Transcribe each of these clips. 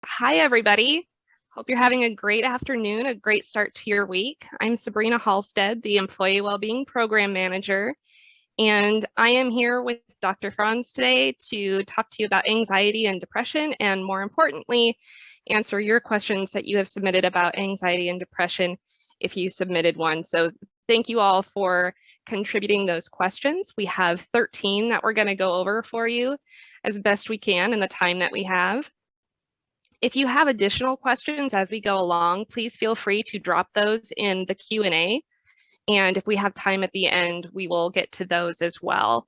Hi, everybody. Hope you're having a great afternoon, a great start to your week. I'm Sabrina Halstead, the Employee Wellbeing Program Manager, and I am here with Dr. Franz today to talk to you about anxiety and depression, and more importantly, answer your questions that you have submitted about anxiety and depression if you submitted one. So thank you all for contributing those questions. We have 13 that we're going to go over for you as best we can in the time that we have. If you have additional questions as we go along, please feel free to drop those in the Q&A. And if we have time at the end, we will get to those as well.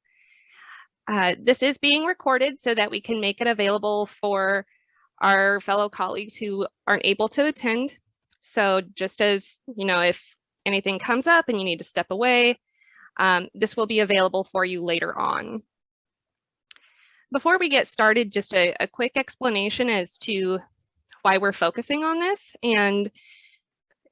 This is being recorded so that we can make it available for our fellow colleagues who aren't able to attend. So just as, you know, if anything comes up and you need to step away, this will be available for you later on. Before we get started, just a quick explanation as to why we're focusing on this. And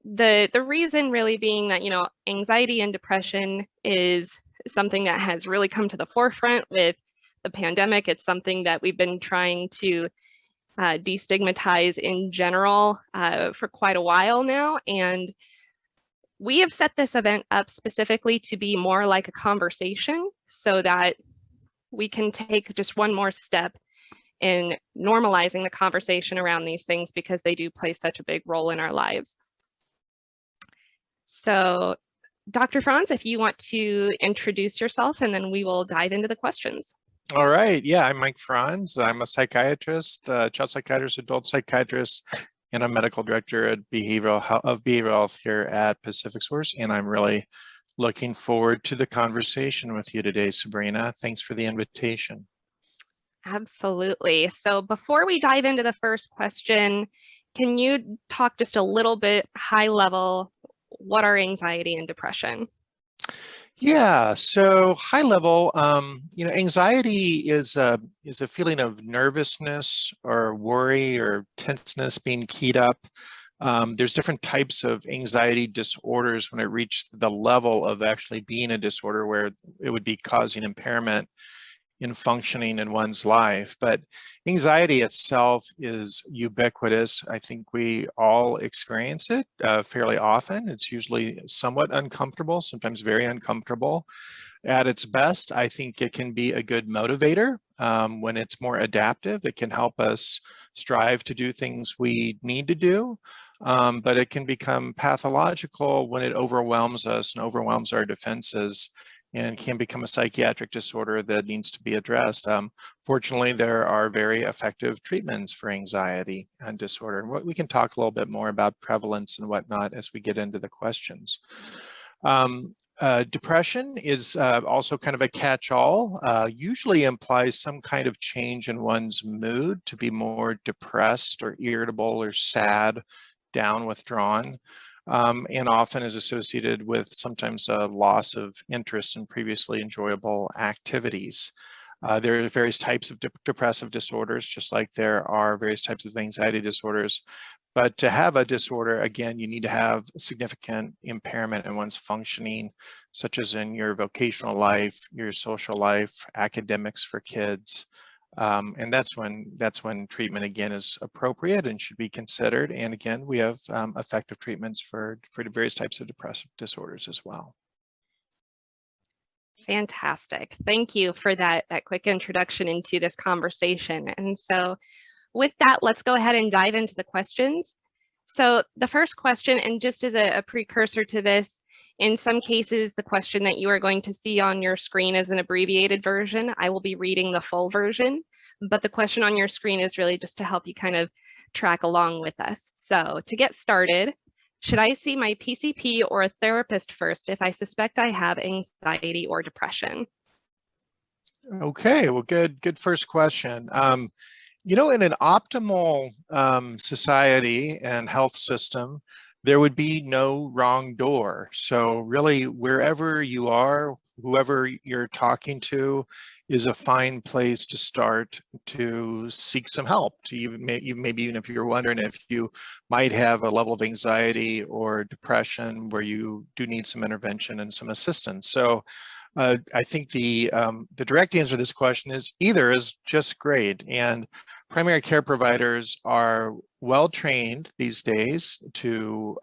the reason really being that, you know, anxiety and depression is something that has really come to the forefront with the pandemic. It's something that we've been trying to destigmatize in general for quite a while now. And we have set this event up specifically to be more like a conversation so that we can take just one more step in normalizing the conversation around these things because they do play such a big role in our lives. So, Dr. Franz, if you want to introduce yourself and then we will dive into the questions. All right. Yeah, I'm Mike Franz. I'm a psychiatrist, child psychiatrist, adult psychiatrist, and a medical director at behavioral health here at PacificSource. And I'm really looking forward to the conversation with you today, Sabrina. Thanks for the invitation. Absolutely. So before we dive into the first question, can you talk just a little bit high level, what are anxiety and depression? Yeah, so high level, you know, anxiety is a feeling of nervousness or worry or tenseness being keyed up. There's different types of anxiety disorders when it reached the level of actually being a disorder where it would be causing impairment in functioning in one's life. But anxiety itself is ubiquitous. I think we all experience it fairly often. It's usually somewhat uncomfortable, sometimes very uncomfortable. At its best, I think it can be a good motivator when it's more adaptive. It can help us strive to do things we need to do. But it can become pathological when it overwhelms us and overwhelms our defenses and can become a psychiatric disorder that needs to be addressed. Fortunately, there are very effective treatments for anxiety and disorder. And we can talk a little bit more about prevalence and whatnot as we get into the questions. Depression is also kind of a catch-all, usually implies some kind of change in one's mood to be more depressed or irritable or sad, down, withdrawn. And often is associated with sometimes a loss of interest in previously enjoyable activities. There are various types of depressive disorders, just like there are various types of anxiety disorders. But to have a disorder, again, you need to have significant impairment in one's functioning, such as in your vocational life, your social life, academics for kids. And that's when treatment again is appropriate and should be considered. And again, we have effective treatments for various types of depressive disorders as well. Fantastic. Thank you for that quick introduction into this conversation. And so with that, let's go ahead and dive into the questions. So the first question, and just as a precursor to this, in some cases, the question that you are going to see on your screen is an abbreviated version. I will be reading the full version, but the question on your screen is really just to help you kind of track along with us. So to get started, should I see my PCP or a therapist first if I suspect I have anxiety or depression? Okay, well, good first question. You know, in an optimal society and health system, there would be no wrong door. So really, wherever you are, whoever you're talking to is a fine place to start to seek some help. Maybe even if you're wondering if you might have a level of anxiety or depression where you do need some intervention and some assistance. So I think the direct answer to this question is either is just great. And primary care providers are well trained these days to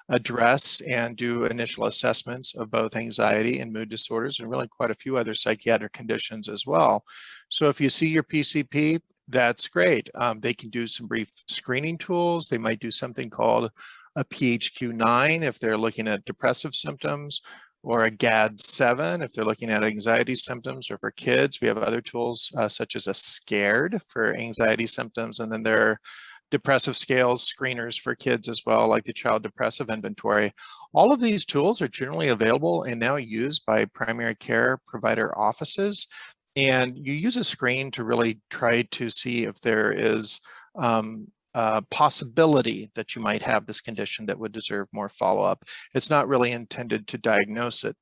address and do initial assessments of both anxiety and mood disorders, and really quite a few other psychiatric conditions as well. So if you see your PCP, that's great. They can do some brief screening tools. They might do something called a PHQ-9 if they're looking at depressive symptoms, or a GAD-7 if they're looking at anxiety symptoms. Or for kids, we have other tools such as a SCARED for anxiety symptoms, and then there are depressive scales screeners for kids as well, like the Child Depressive Inventory. All of these tools are generally available and now used by primary care provider offices. And you use a screen to really try to see if there is possibility that you might have this condition that would deserve more follow-up. It's not really intended to diagnose it,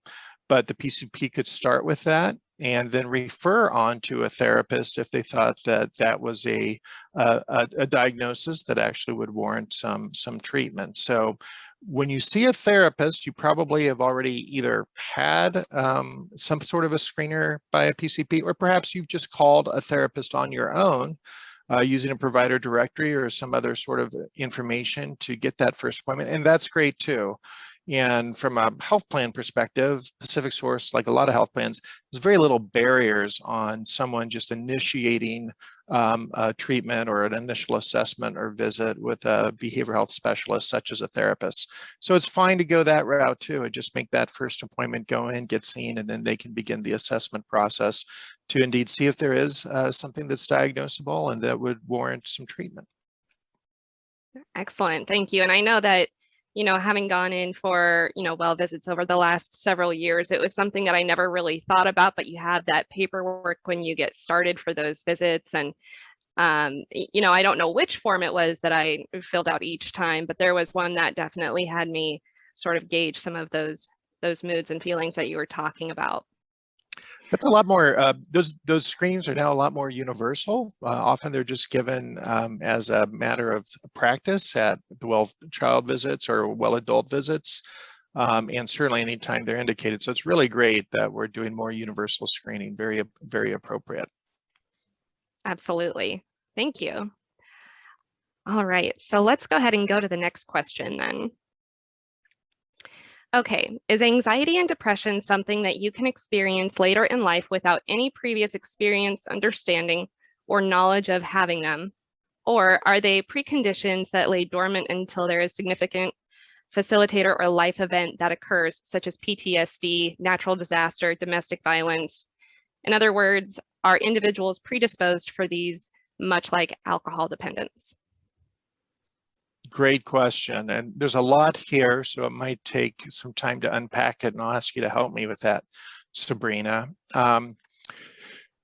but the PCP could start with that and then refer on to a therapist if they thought that that was a diagnosis that actually would warrant some treatment. So when you see a therapist, you probably have already either had some sort of a screener by a PCP, or perhaps you've just called a therapist on your own using a provider directory or some other sort of information to get that first appointment. And that's great too. And from a health plan perspective, PacificSource, like a lot of health plans, there's very little barriers on someone just initiating a treatment or an initial assessment or visit with a behavioral health specialist, such as a therapist. So it's fine to go that route too, and just make that first appointment, go in, get seen, and then they can begin the assessment process to indeed see if there is something that's diagnosable and that would warrant some treatment. Excellent, thank you. And I know that, having gone in for, well visits over the last several years, it was something that I never really thought about, but you have that paperwork when you get started for those visits. And, I don't know which form it was that I filled out each time, but there was one that definitely had me sort of gauge some of those moods and feelings that you were talking about. That's a lot more, those screens are now a lot more universal. Often they're just given as a matter of practice at the well child visits or well adult visits. And certainly anytime they're indicated. So it's really great that we're doing more universal screening, very, very appropriate. Absolutely, thank you. All right, so let's go ahead and go to the next question then. Okay, is anxiety and depression something that you can experience later in life without any previous experience, understanding, or knowledge of having them? Or are they preconditions that lay dormant until there is significant facilitator or life event that occurs, such as PTSD, natural disaster, domestic violence? In other words, are individuals predisposed for these, much like alcohol dependence? Great question. And there's a lot here, so it might take some time to unpack it, and I'll ask you to help me with that, Sabrina.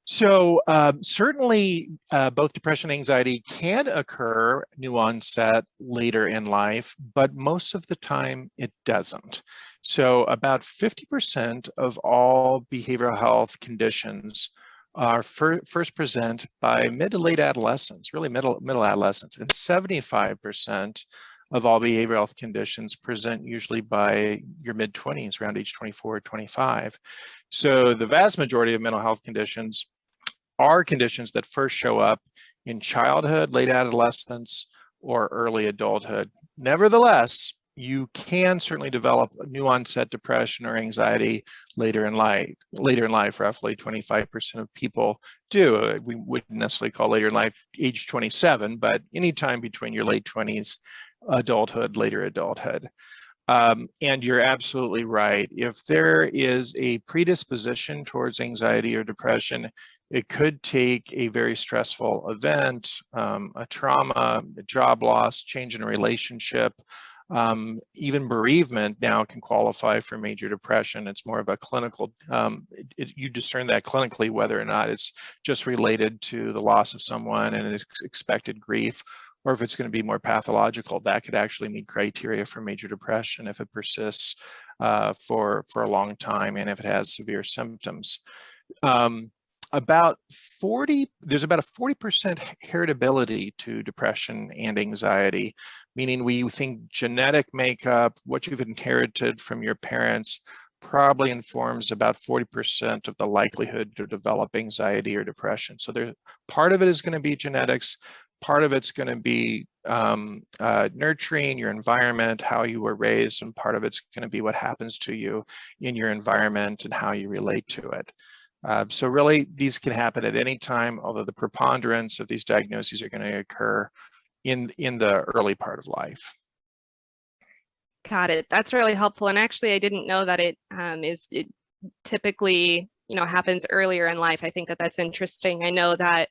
Certainly both depression and anxiety can occur new onset later in life, but most of the time it doesn't. So about 50% of all behavioral health conditions are first present by mid to late adolescence, really middle adolescence, and 75% of all behavioral health conditions present usually by your mid-20s, around age 24 or 25. So the vast majority of mental health conditions are conditions that first show up in childhood, late adolescence, or early adulthood. Nevertheless, you can certainly develop new onset depression or anxiety later in life. Roughly 25% of people do. We wouldn't necessarily call later in life age 27, but anytime between your late 20s, adulthood, later adulthood. And you're absolutely right. If there is a predisposition towards anxiety or depression, it could take a very stressful event, a trauma, a job loss, change in a relationship. Even bereavement now can qualify for major depression. It's more of a clinical, you discern that clinically whether or not it's just related to the loss of someone and expected grief, or if it's going to be more pathological. That could actually meet criteria for major depression if it persists for a long time and if it has severe symptoms. There's about a 40% heritability to depression and anxiety, meaning we think genetic makeup, what you've inherited from your parents, probably informs about 40% of the likelihood to develop anxiety or depression. So part of it is going to be genetics, part of it's going to be nurturing, your environment, how you were raised, and part of it's going to be what happens to you in your environment and how you relate to it. So really, these can happen at any time, although the preponderance of these diagnoses are going to occur in the early part of life. Got it. That's really helpful. And actually, I didn't know that it typically, happens earlier in life. I think that that's interesting. I know that,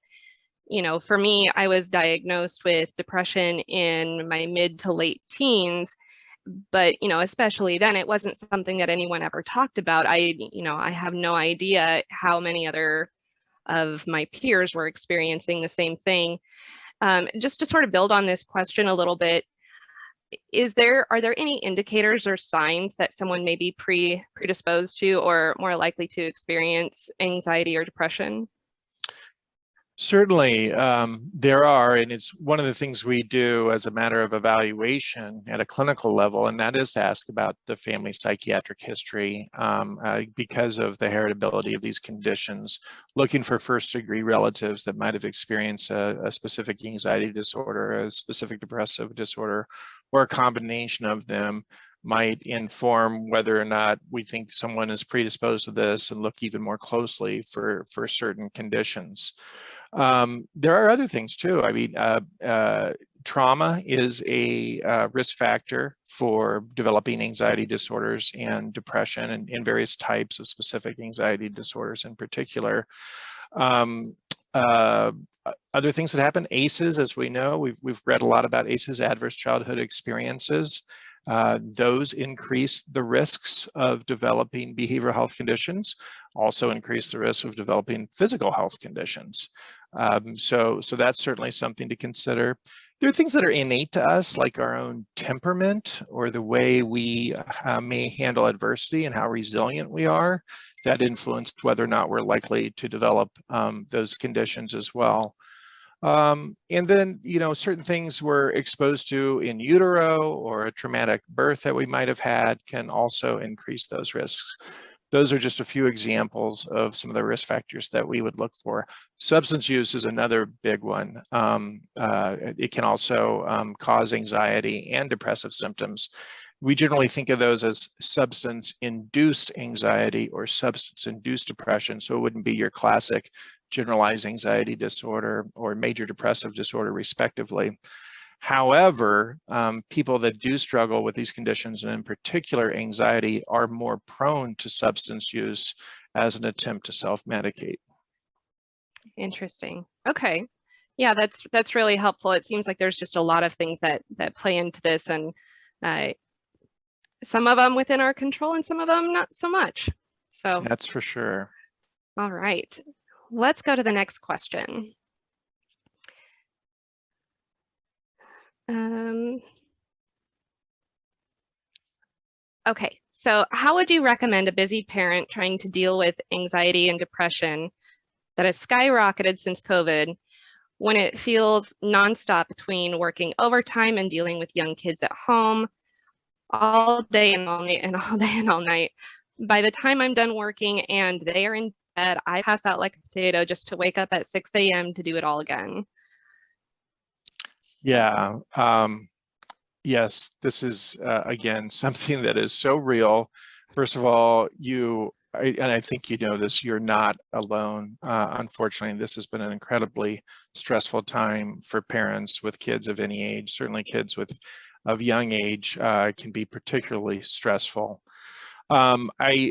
for me, I was diagnosed with depression in my mid to late teens, but, especially then, it wasn't something that anyone ever talked about. I have no idea how many other of my peers were experiencing the same thing. Just to sort of build on this question a little bit, are there any indicators or signs that someone may be predisposed to or more likely to experience anxiety or depression? Certainly, there are, and it's one of the things we do as a matter of evaluation at a clinical level, and that is to ask about the family psychiatric history because of the heritability of these conditions, looking for first-degree relatives that might have experienced a specific anxiety disorder, a specific depressive disorder, or a combination of them might inform whether or not we think someone is predisposed to this and look even more closely for certain conditions. There are other things too. I mean, trauma is a risk factor for developing anxiety disorders and depression and various types of specific anxiety disorders in particular. Other things that happen, ACEs, as we know, we've read a lot about ACEs, adverse childhood experiences. Those increase the risks of developing behavioral health conditions, also increase the risk of developing physical health conditions. So that's certainly something to consider. There are things that are innate to us, like our own temperament or the way we may handle adversity and how resilient we are, that influence whether or not we're likely to develop those conditions as well. And then, certain things we're exposed to in utero or a traumatic birth that we might have had can also increase those risks. Those are just a few examples of some of the risk factors that we would look for. Substance use is another big one. It can also cause anxiety and depressive symptoms. We generally think of those as substance-induced anxiety or substance-induced depression, so it wouldn't be your classic generalized anxiety disorder or major depressive disorder, respectively. However, people that do struggle with these conditions, and in particular anxiety, are more prone to substance use as an attempt to self-medicate. Interesting. Okay. Yeah, that's really helpful. It seems like there's just a lot of things that play into this, and some of them within our control and some of them not so much. So that's for sure. All right. Let's go to the next question. Okay, so how would you recommend a busy parent trying to deal with anxiety and depression that has skyrocketed since COVID when it feels nonstop between working overtime and dealing with young kids at home all day and all night and all day and all night? By the time I'm done working and they are in bed, I pass out like a potato just to wake up at 6 a.m. to do it all again. Yeah. Yes, this is, again, something that is so real. First of all, and I think you know this, you're not alone. Unfortunately, this has been an incredibly stressful time for parents with kids of any age. Certainly kids of young age can be particularly stressful. I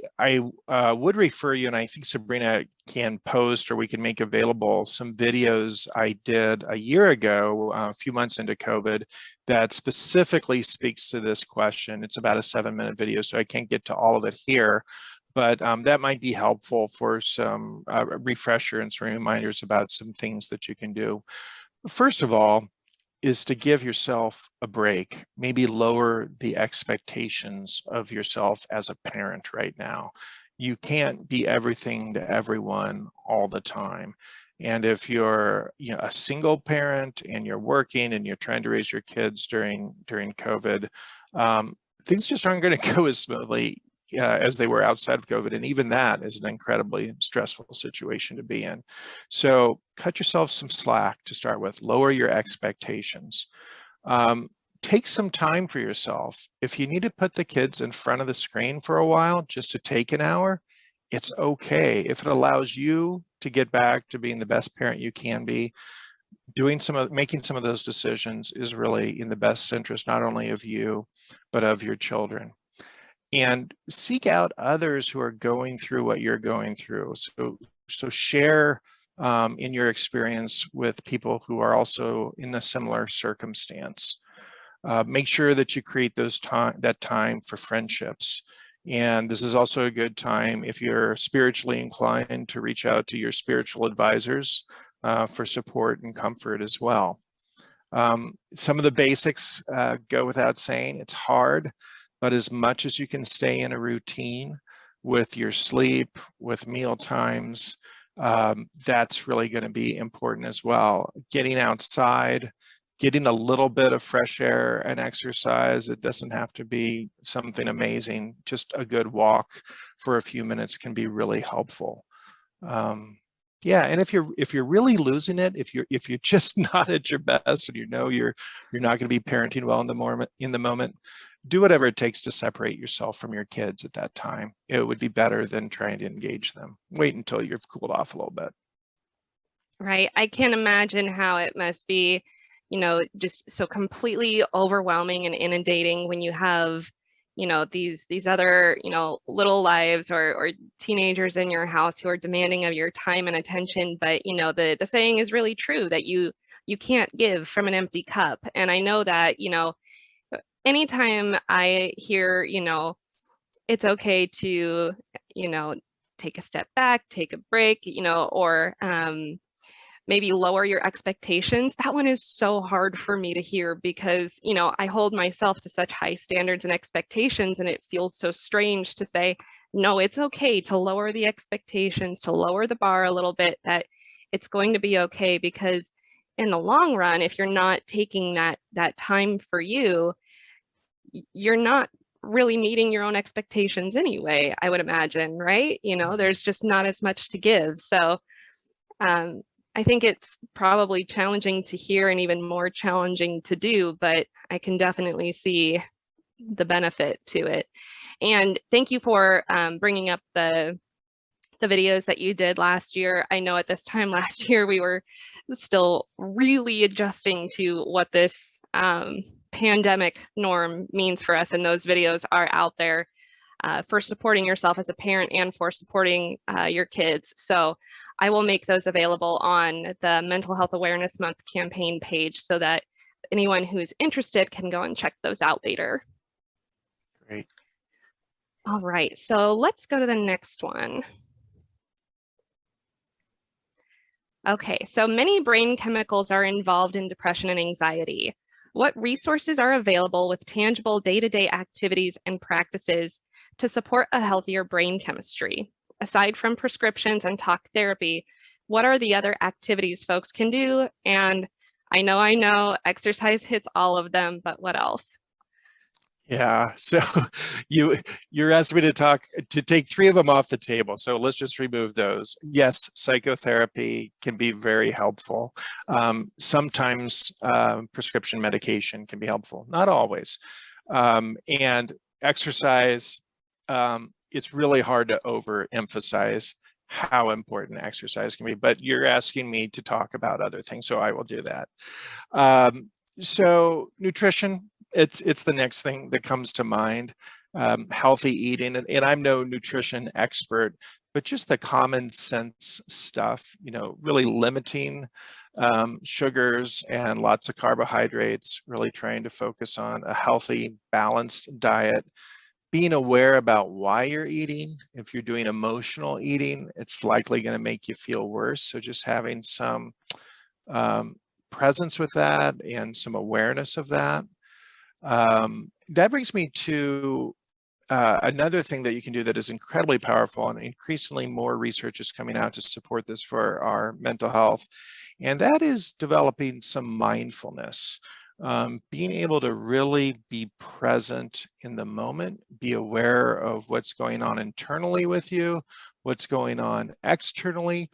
would refer you, and I think Sabrina can post or we can make available some videos I did a year ago, a few months into COVID, that specifically speaks to this question. It's about a 7-minute video, so I can't get to all of it here, but that might be helpful for some refresher and some reminders about some things that you can do. First of all, is to give yourself a break, maybe lower the expectations of yourself as a parent right now. You can't be everything to everyone all the time. And if you're a single parent and you're working and you're trying to raise your kids during COVID, things just aren't going to go as smoothly. as they were outside of COVID. And even that is an incredibly stressful situation to be in. So cut yourself some slack to start with, lower your expectations. Take some time for yourself. If you need to put the kids in front of the screen for a while, just to take an hour, it's okay. If it allows you to get back to being the best parent you can be, making some of those decisions is really in the best interest, not only of you, but of your children. And seek out others who are going through what you're going through. So share in your experience with people who are also in a similar circumstance. Make sure that you create that time for friendships. And this is also a good time, if you're spiritually inclined, to reach out to your spiritual advisors for support and comfort as well. Some of the basics go without saying. It's hard, but as much as you can stay in a routine with your sleep, with meal times, that's really going to be important as well. Getting outside, getting a little bit of fresh air and exercise. It doesn't have to be something amazing. Just a good walk for a few minutes can be really helpful. Yeah, and if you're really losing it, if you're just not at your best, and you know you're not going to be parenting well in the moment, do whatever it takes to separate yourself from your kids at that time. It would be better than trying to engage them. Wait until you've cooled off a little bit. Right. I can't imagine how it must be, just so completely overwhelming and inundating when you have, these other, little lives or teenagers in your house who are demanding of your time and attention. But, the saying is really true that you can't give from an empty cup. And I know that, anytime I hear, it's okay to, take a step back, take a break, or maybe lower your expectations. That one is so hard for me to hear because, I hold myself to such high standards and expectations, and it feels so strange to say, no, it's okay to lower the expectations, to lower the bar a little bit, that it's going to be okay, because in the long run, if you're not taking that time for you, you're not really meeting your own expectations anyway, I would imagine, right? There's just not as much to give. So, I think it's probably challenging to hear and even more challenging to do, but I can definitely see the benefit to it. And thank you for bringing up the videos that you did last year. I know at this time last year, we were still really adjusting to what this pandemic norm means for us. And those videos are out there for supporting yourself as a parent and for supporting your kids. So I will make those available on the Mental Health Awareness Month campaign page so that anyone who is interested can go and check those out later. Great. All right, so let's go to the next one. Okay, so many brain chemicals are involved in depression and anxiety. What resources are available with tangible day-to-day activities and practices to support a healthier brain chemistry? Aside from prescriptions and talk therapy, what are the other activities folks can do? And I know exercise hits all of them, but what else? Yeah, so you're asking me to take 3 of them off the table. So let's just remove those. Yes, psychotherapy can be very helpful. Sometimes prescription medication can be helpful, not always. And exercise, it's really hard to overemphasize how important exercise can be, but you're asking me to talk about other things, so I will do that. So nutrition, it's the next thing that comes to mind. Healthy eating, and I'm no nutrition expert, but just the common sense stuff, really limiting sugars and lots of carbohydrates, really trying to focus on a healthy, balanced diet. Being aware about why you're eating. If you're doing emotional eating, it's likely going to make you feel worse. So just having some presence with that and some awareness of that. That brings me to another thing that you can do that is incredibly powerful, and increasingly more research is coming out to support this for our mental health, and that is developing some mindfulness. being able to really be present in the moment, be aware of what's going on internally with you, what's going on externally,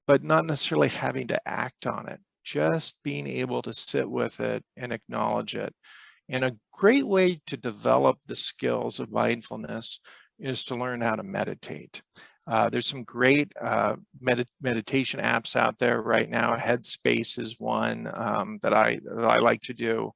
but not necessarily having to act on it, just being able to sit with it and acknowledge it. And a great way to develop the skills of mindfulness is to learn how to meditate. There's some great meditation apps out there right now. Headspace is one that I like to do.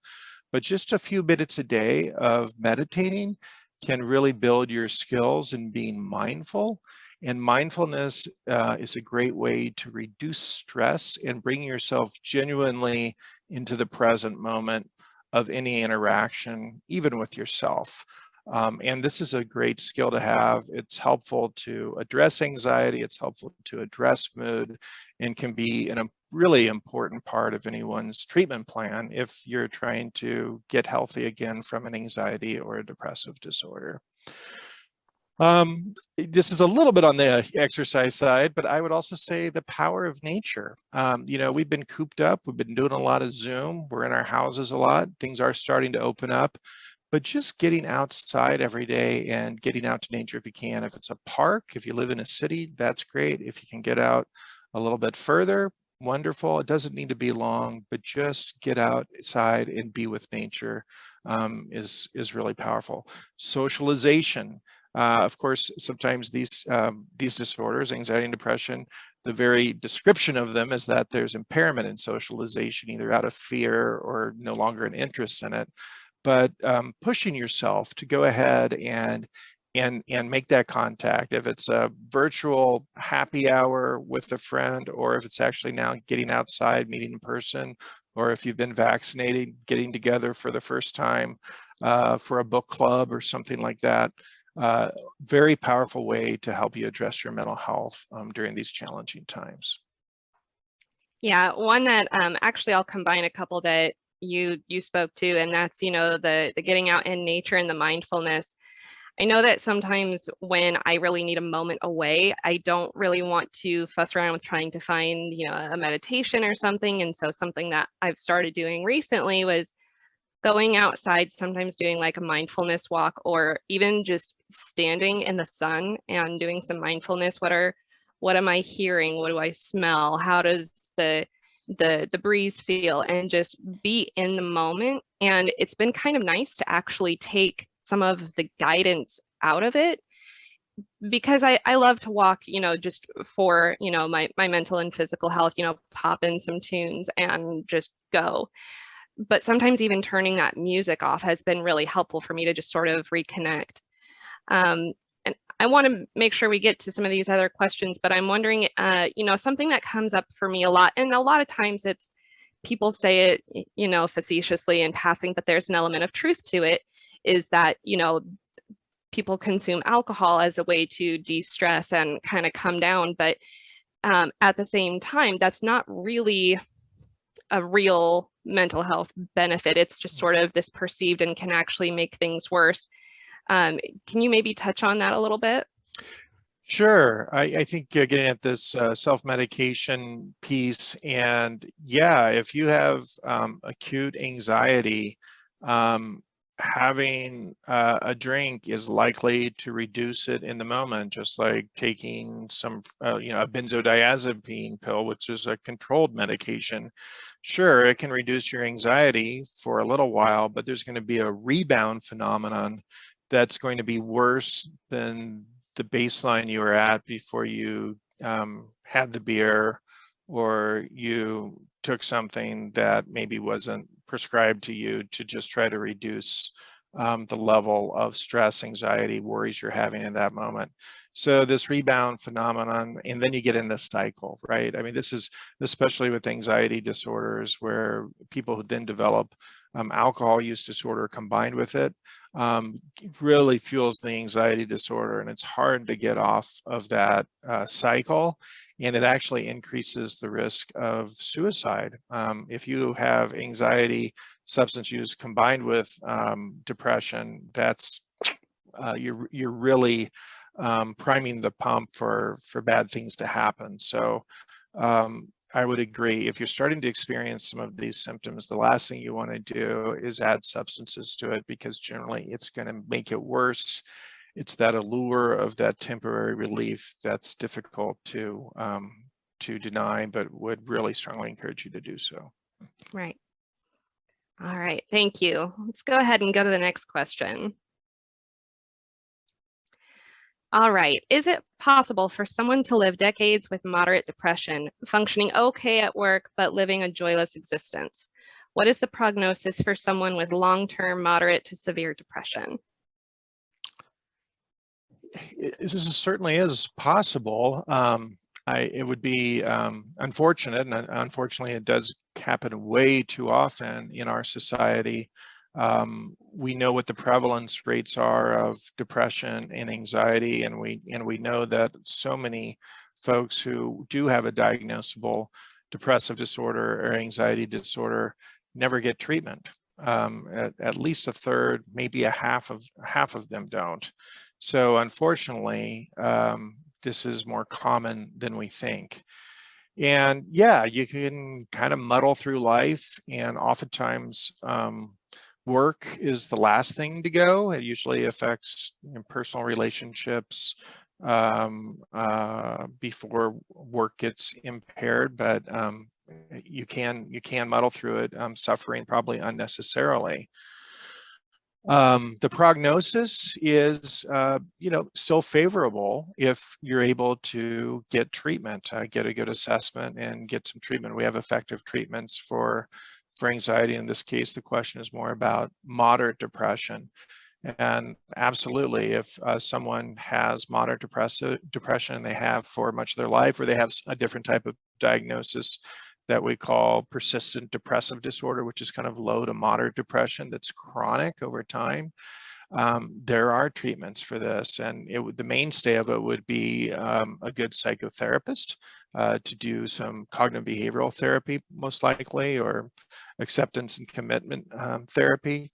But just a few minutes a day of meditating can really build your skills in being mindful. And mindfulness is a great way to reduce stress and bring yourself genuinely into the present moment of any interaction, even with yourself. And this is a great skill to have. It's helpful to address anxiety, it's helpful to address mood, and can be a really important part of anyone's treatment plan if you're trying to get healthy again from an anxiety or a depressive disorder. This is a little bit on the exercise side, but I would also say the power of nature. You know, we've been cooped up, we've been doing a lot of Zoom, we're in our houses a lot, things are starting to open up, but just getting outside every day and getting out to nature if you can. If it's a park, if you live in a city, that's great. If you can get out a little bit further, wonderful. It doesn't need to be long, but just get outside and be with nature is really powerful. Socialization. Of course, sometimes these disorders, anxiety and depression, the very description of them is that there's impairment in socialization, either out of fear or no longer an interest in it. But pushing yourself to go ahead and make that contact, if it's a virtual happy hour with a friend, or if it's actually now getting outside, meeting in person, or if you've been vaccinated, getting together for the first time for a book club or something like that. Very powerful way to help you address your mental health during these challenging times. Yeah, one that actually I'll combine a couple that you spoke to, and that's, you know, the getting out in nature and the mindfulness. I know that sometimes when I really need a moment away, I don't really want to fuss around with trying to find, you know, a meditation or something. And so something that I've started doing recently was going outside, sometimes doing like a mindfulness walk, or even just standing in the sun and doing some mindfulness. What am I hearing? What do I smell? How does the breeze feel? And just be in the moment. And it's been kind of nice to actually take some of the guidance out of it, because I love to walk, you know, just for, you know, my mental and physical health, you know, pop in some tunes and just go. But sometimes even turning that music off has been really helpful for me to just sort of reconnect. And I want to make sure we get to some of these other questions, but I'm wondering, you know, something that comes up for me a lot, and a lot of times it's people say it, you know, facetiously in passing, but there's an element of truth to it, is that, you know, people consume alcohol as a way to de-stress and kind of come down. But at the same time, that's not really a real mental health benefit. It's just sort of this perceived and can actually make things worse. Can you maybe touch on that a little bit? Sure. I think getting at this self-medication piece, and yeah, if you have acute anxiety, having a drink is likely to reduce it in the moment, just like taking some, you know, a benzodiazepine pill, which is a controlled medication. Sure, it can reduce your anxiety for a little while, but there's going to be a rebound phenomenon that's going to be worse than the baseline you were at before you had the beer, or you took something that maybe wasn't prescribed to you to just try to reduce the level of stress, anxiety, worries you're having in that moment. So this rebound phenomenon, and then you get in this cycle, right? I mean, this is especially with anxiety disorders, where people who then develop alcohol use disorder combined with it, really fuels the anxiety disorder, and it's hard to get off of that cycle, and it actually increases the risk of suicide. If you have anxiety, substance use combined with depression, that's you're really priming the pump for bad things to happen. So I would agree. If you're starting to experience some of these symptoms, the last thing you want to do is add substances to it, because generally it's going to make it worse. It's that allure of that temporary relief that's difficult to deny, but would really strongly encourage you to do so. Right. All right, thank you. Let's go ahead and go to the next question. All right, is it possible for someone to live decades with moderate depression, functioning okay at work, but living a joyless existence? What is the prognosis for someone with long-term moderate to severe depression? This certainly is possible. It would be unfortunate, and unfortunately it does happen way too often in our society. We know what the prevalence rates are of depression and anxiety, and we know that so many folks who do have a diagnosable depressive disorder or anxiety disorder never get treatment. At least a third, maybe half of them don't. So unfortunately, this is more common than we think. And yeah, you can kind of muddle through life, and oftentimes work is the last thing to go. It usually affects personal relationships before work gets impaired, but you can muddle through it, suffering probably unnecessarily. The prognosis is, still favorable if you're able to get treatment, get a good assessment and get some treatment. We have effective treatments for anxiety. In this case, the question is more about moderate depression. And absolutely, if someone has moderate depression and they have for much of their life, or they have a different type of diagnosis that we call persistent depressive disorder, which is kind of low to moderate depression that's chronic over time, there are treatments for this. And the mainstay of it would be a good psychotherapist to do some cognitive behavioral therapy, most likely, or acceptance and commitment therapy.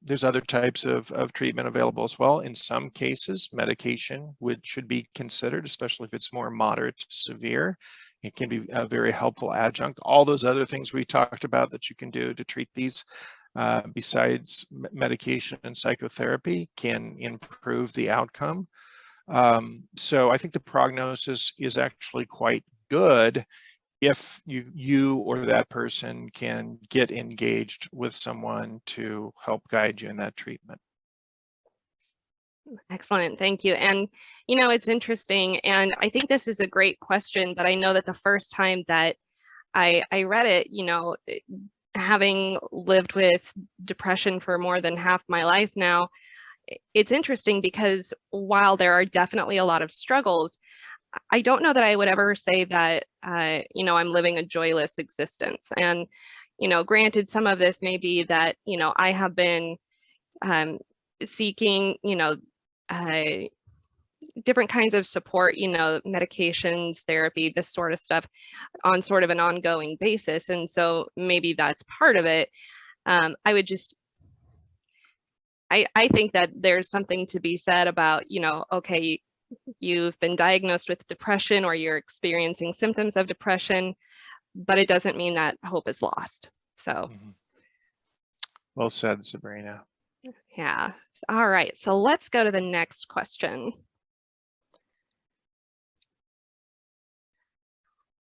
There's other types of treatment available as well. In some cases, medication should be considered, especially if it's more moderate to severe. It can be a very helpful adjunct. All those other things we talked about that you can do to treat these, besides medication and psychotherapy, can improve the outcome. So I think the prognosis is actually quite good if you or that person can get engaged with someone to help guide you in that treatment. Excellent, thank you. And it's interesting, and I think this is a great question, but I know that the first time that I read it, having lived with depression for more than half my life now, it's interesting because while there are definitely a lot of struggles, I don't know that I would ever say that, I'm living a joyless existence. And, granted, some of this may be that, I have been seeking, different kinds of support, medications, therapy, this sort of stuff on sort of an ongoing basis. And so maybe that's part of it. I think that there's something to be said about, okay, you've been diagnosed with depression or you're experiencing symptoms of depression, but it doesn't mean that hope is lost. So. Well said, Sabrina. Yeah. All right. So let's go to the next question.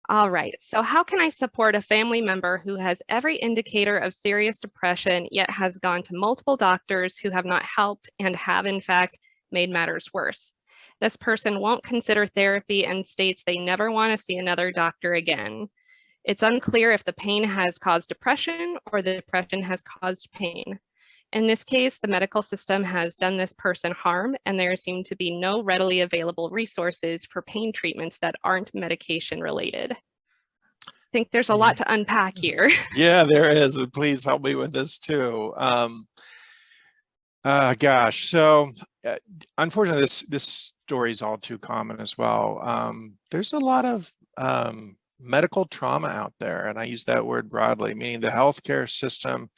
All right. So how can I support a family member who has every indicator of serious depression, yet has gone to multiple doctors who have not helped and have, in fact, made matters worse? This person won't consider therapy and states they never want to see another doctor again. It's unclear if the pain has caused depression or the depression has caused pain. In this case, the medical system has done this person harm, and there seem to be no readily available resources for pain treatments that aren't medication related. I think there's a lot to unpack here. Yeah, there is. Please help me with this too. Gosh, so unfortunately, this story is all too common as well. There's a lot of medical trauma out there, and I use that word broadly, meaning the healthcare system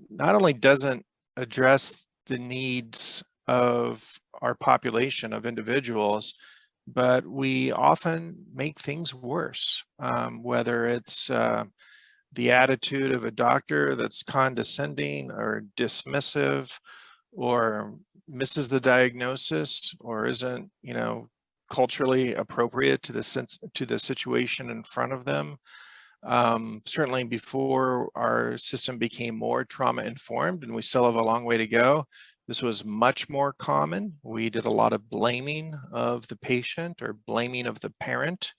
not only doesn't address the needs of our population of individuals, but we often make things worse, whether it's the attitude of a doctor that's condescending or dismissive, or misses the diagnosis, or isn't, culturally appropriate to the situation in front of them. Certainly before our system became more trauma informed, and we still have a long way to go, this was much more common. We did a lot of blaming of the patient or blaming of the parent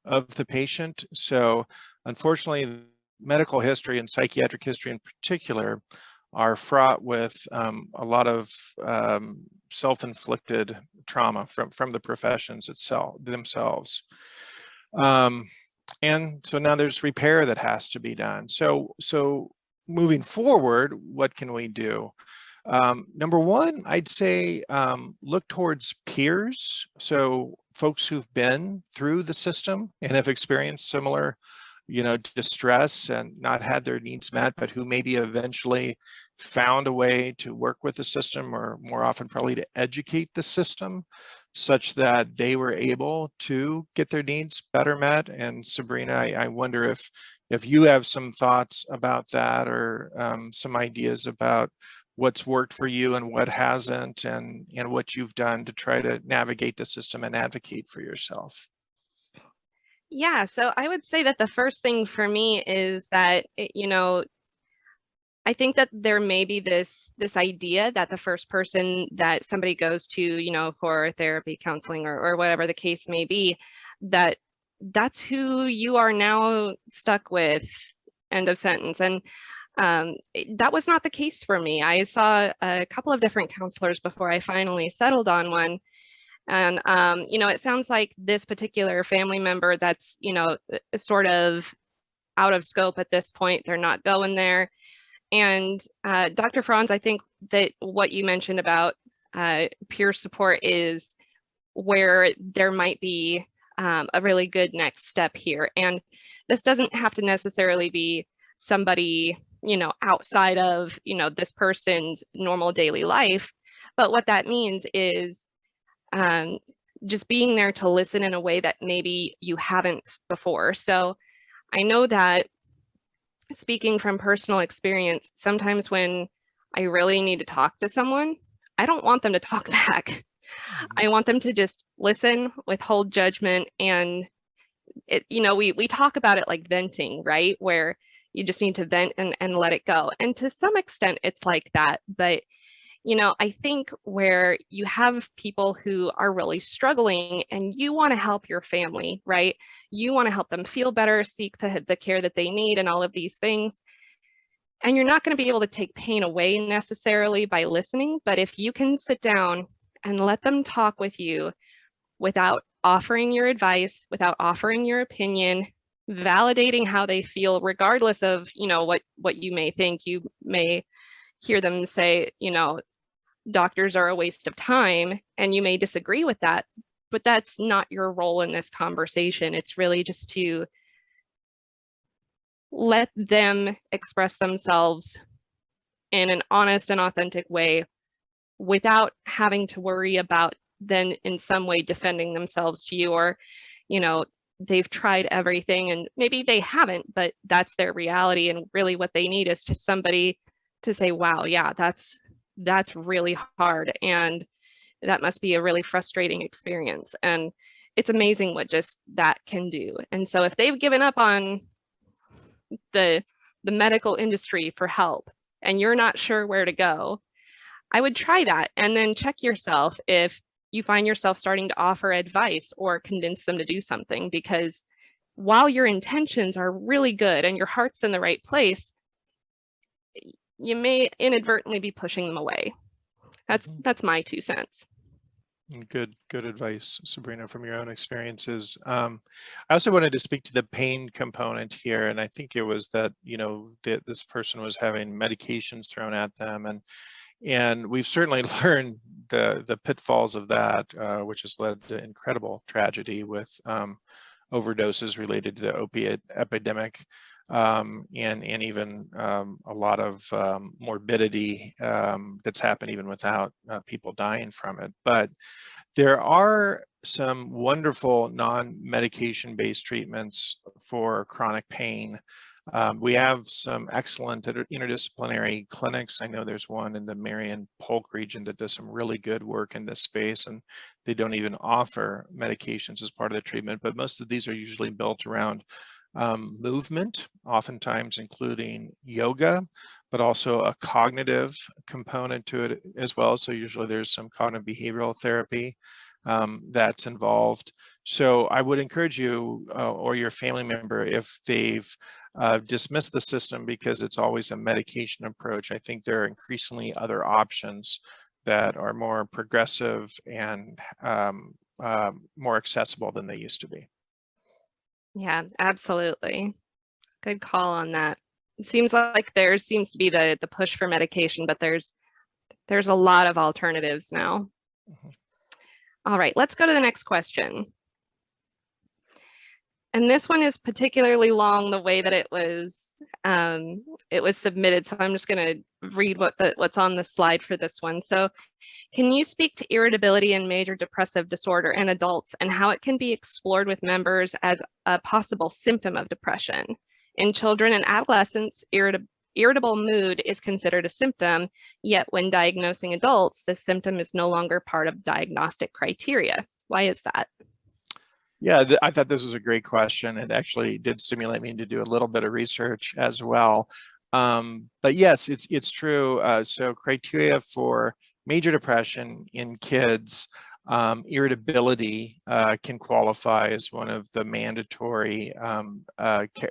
of the patient. So unfortunately, medical history and psychiatric history in particular are fraught with a lot of self-inflicted trauma from the professions themselves. And so now there's repair that has to be done. So moving forward, what can we do? Number one, I'd say look towards peers. So folks who've been through the system and have experienced similar, distress and not had their needs met, but who maybe eventually found a way to work with the system, or more often probably to educate the system, such that they were able to get their needs better met. And Sabrina, I wonder if you have some thoughts about that, or some ideas about what's worked for you and what hasn't, and what you've done to try to navigate the system and advocate for yourself. Yeah, so I would say that the first thing for me is that, I think that there may be this idea that the first person that somebody goes to, for therapy, counseling, or whatever the case may be, that's who you are now stuck with, end of sentence. And that was not the case for me. I saw a couple of different counselors before I finally settled on one. And, it sounds like this particular family member that's, sort of out of scope at this point, they're not going there. And Dr. Franz, I think that what you mentioned about peer support is where there might be a really good next step here. And this doesn't have to necessarily be somebody, outside of, this person's normal daily life. But what that means is just being there to listen in a way that maybe you haven't before. So I know that, speaking from personal experience, sometimes when I really need to talk to someone, I don't want them to talk back. I want them to just listen, withhold judgment, and we talk about it like venting, right? Where you just need to vent and let it go. And to some extent, it's like that. But I think where you have people who are really struggling and you want to help your family, right? You want to help them feel better, seek the care that they need, and all of these things. And you're not going to be able to take pain away necessarily by listening, but if you can sit down and let them talk with you without offering your advice, without offering your opinion, validating how they feel, regardless of, what you may think, you may hear them say, doctors are a waste of time, and you may disagree with that, but that's not your role in this conversation. It's really just to let them express themselves in an honest and authentic way without having to worry about then in some way defending themselves to you, or, they've tried everything and maybe they haven't, but that's their reality. And really what they need is just somebody to say, wow, yeah, that's really hard, and that must be a really frustrating experience. And it's amazing what just that can do. And so if they've given up on the medical industry for help and you're not sure where to go, I would try that, and then check yourself if you find yourself starting to offer advice or convince them to do something. Because while your intentions are really good and your heart's in the right place, you may inadvertently be pushing them away. That's my 2 cents. Good advice, Sabrina, from your own experiences. I also wanted to speak to the pain component here, and I think it was that this person was having medications thrown at them, and we've certainly learned the pitfalls of that, which has led to incredible tragedy with overdoses related to the opiate epidemic. And even a lot of morbidity that's happened even without people dying from it. But There are some wonderful non-medication based treatments for chronic pain. We have some excellent interdisciplinary clinics. I know there's one in the Marion Polk region that does some really good work in this space, and they don't even offer medications as part of the treatment, but most of these are usually built around movement, oftentimes including yoga, but also a cognitive component to it as well. So usually there's some cognitive behavioral therapy that's involved. So I would encourage you or your family member, if they've dismissed the system because it's always a medication approach, I think there are increasingly other options that are more progressive and more accessible than they used to be. Yeah, absolutely. Good call on that. It seems like there seems to be the push for medication, but there's a lot of alternatives now. Mhm. All right, let's go to the next question. And this one is particularly long the way that it was submitted. So I'm just going to read what's on the slide for this one. So can you speak to irritability and major depressive disorder in adults and how it can be explored with members as a possible symptom of depression? In children and adolescents, irritable mood is considered a symptom, yet when diagnosing adults, this symptom is no longer part of diagnostic criteria. Why is that? Yeah, I thought this was a great question. It actually did stimulate me to do a little bit of research as well. But yes, it's true. So criteria for major depression in kids, irritability can qualify as one of the mandatory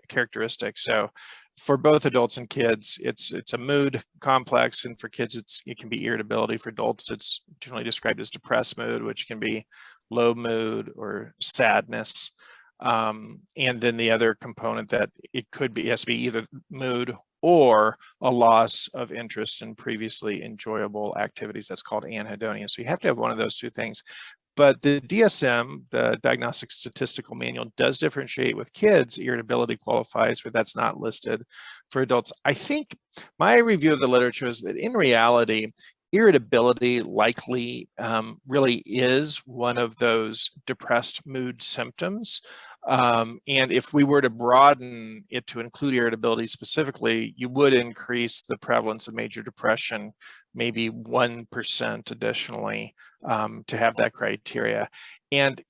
characteristics. So for both adults and kids, it's a mood complex, and for kids, it can be irritability. For adults, it's generally described as depressed mood, which can be low mood or sadness. And then the other component that it has to be either mood or a loss of interest in previously enjoyable activities. That's called anhedonia. So you have to have one of those two things. But the DSM, the Diagnostic Statistical Manual, does differentiate with kids. Irritability qualifies, but that's not listed for adults. I think my review of the literature is that in reality, irritability likely really is one of those depressed mood symptoms. And if we were to broaden it to include irritability specifically, you would increase the prevalence of major depression, maybe 1% additionally, to have that criteria. And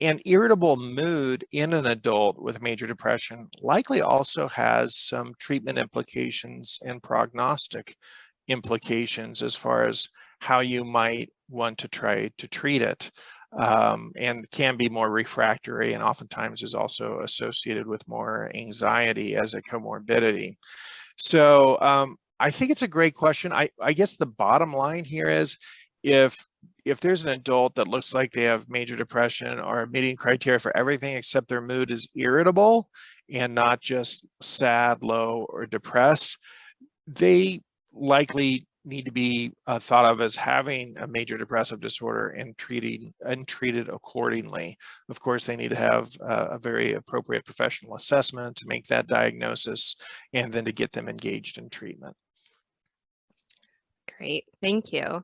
an irritable mood in an adult with major depression likely also has some treatment implications and prognostic implications as far as how you might want to try to treat it, and can be more refractory, and oftentimes is also associated with more anxiety as a comorbidity. So I think it's a great question. I guess the bottom line here is if there's an adult that looks like they have major depression or meeting criteria for everything except their mood is irritable and not just sad, low, or depressed, they likely need to be thought of as having a major depressive disorder and treated accordingly. Of course, they need to have a very appropriate professional assessment to make that diagnosis and then to get them engaged in treatment. Great, thank you.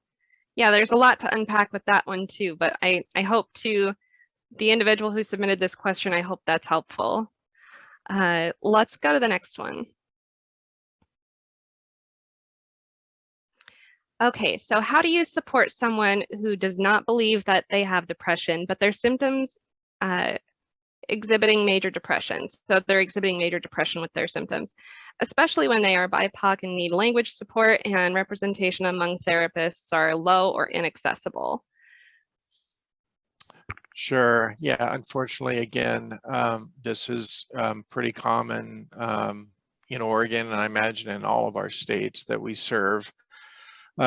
Yeah, there's a lot to unpack with that one too, but I hope to the individual who submitted this question, I hope that's helpful. Let's go to the next one. Okay, so how do you support someone who does not believe that they have depression, but their symptoms exhibiting major depression? So they're exhibiting major depression with their symptoms, especially when they are BIPOC and need language support and representation among therapists are low or inaccessible. Sure. Yeah, unfortunately, again, this is pretty common in Oregon, and I imagine in all of our states that we serve.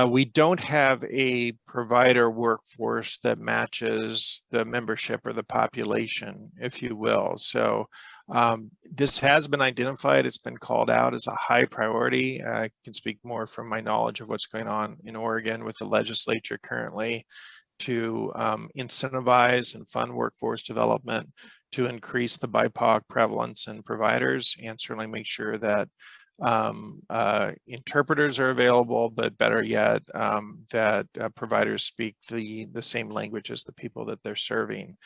We don't have a provider workforce that matches the membership or the population, if you will. So this has been identified. It's been called out as a high priority. I can speak more from my knowledge of what's going on in Oregon with the legislature currently to incentivize and fund workforce development to increase the BIPOC prevalence in providers and certainly make sure that interpreters are available, but better yet, that providers speak the same language as the people that they're serving.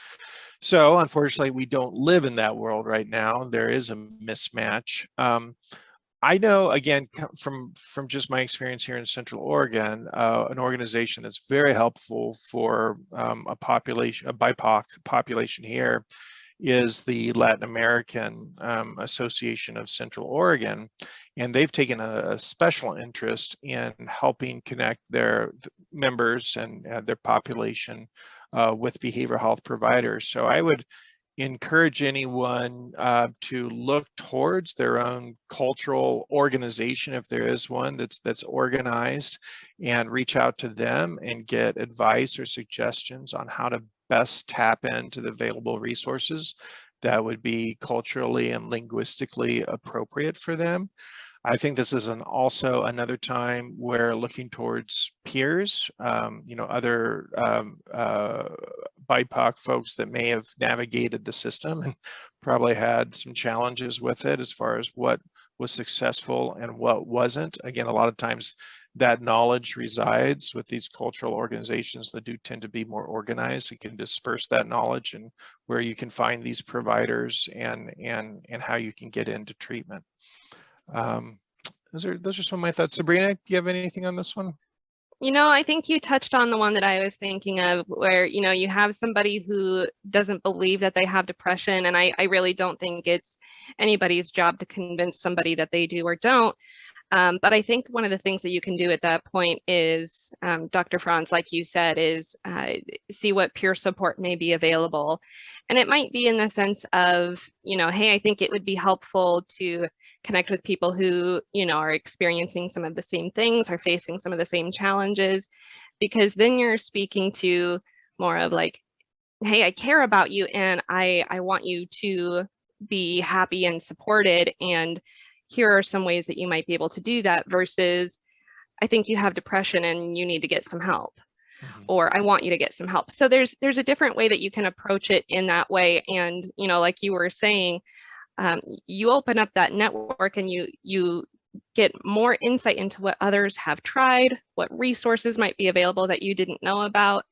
So unfortunately, we don't live in that world right now. There is a mismatch. I know, again, from just my experience here in Central Oregon, an organization that's very helpful for a BIPOC population here is the Latin American Association of Central Oregon. And they've taken a special interest in helping connect their members and their population with behavioral health providers. So I would encourage anyone to look towards their own cultural organization, if there is one that's organized, and reach out to them and get advice or suggestions on how to best tap into the available resources that would be culturally and linguistically appropriate for them. I think this is also another time where looking towards peers, other BIPOC folks that may have navigated the system and probably had some challenges with it as far as what was successful and what wasn't. Again, a lot of times that knowledge resides with these cultural organizations that do tend to be more organized and can disperse that knowledge, and where you can find these providers and how you can get into treatment. Those are some of my thoughts. Sabrina, do you have anything on this one? I think you touched on the one that I was thinking of, where, you have somebody who doesn't believe that they have depression. And I really don't think it's anybody's job to convince somebody that they do or don't. But I think one of the things that you can do at that point is, Dr. Franz, like you said, is see what peer support may be available. And it might be in the sense of, hey, I think it would be helpful to connect with people who, are experiencing some of the same things, are facing some of the same challenges, because then you're speaking to more of like, hey, I care about you and I want you to be happy and supported. And here are some ways that you might be able to do that, versus I think you have depression and you need to get some help, or I want you to get some help. So there's a different way that you can approach it in that way. And, like you were saying, you open up that network and you get more insight into what others have tried, what resources might be available that you didn't know about.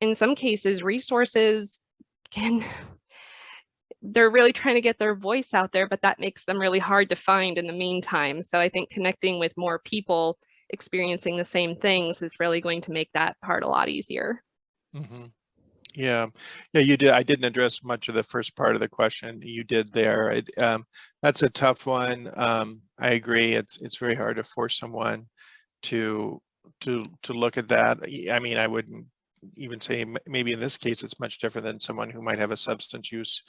In some cases, resources they're really trying to get their voice out there, but that makes them really hard to find in the meantime. So I think connecting with more people experiencing the same things is really going to make that part a lot easier. Mm-hmm. Yeah, you did. I didn't address much of the first part of the question. You did there. That's a tough one. I agree. It's very hard to force someone to look at that. I mean, I wouldn't even say, maybe in this case it's much different than someone who might have a substance use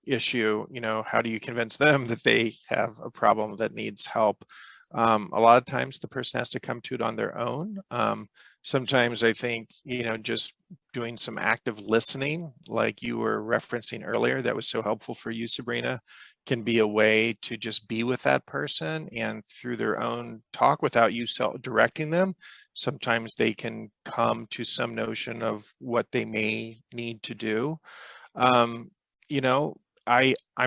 issue. How do you convince them that they have a problem that needs help? A lot of times the person has to come to it on their own. Sometimes I think, just doing some active listening, like you were referencing earlier, that was so helpful for you, Sabrina, can be a way to just be with that person, and through their own talk, without you directing them, sometimes they can come to some notion of what they may need to do. I'm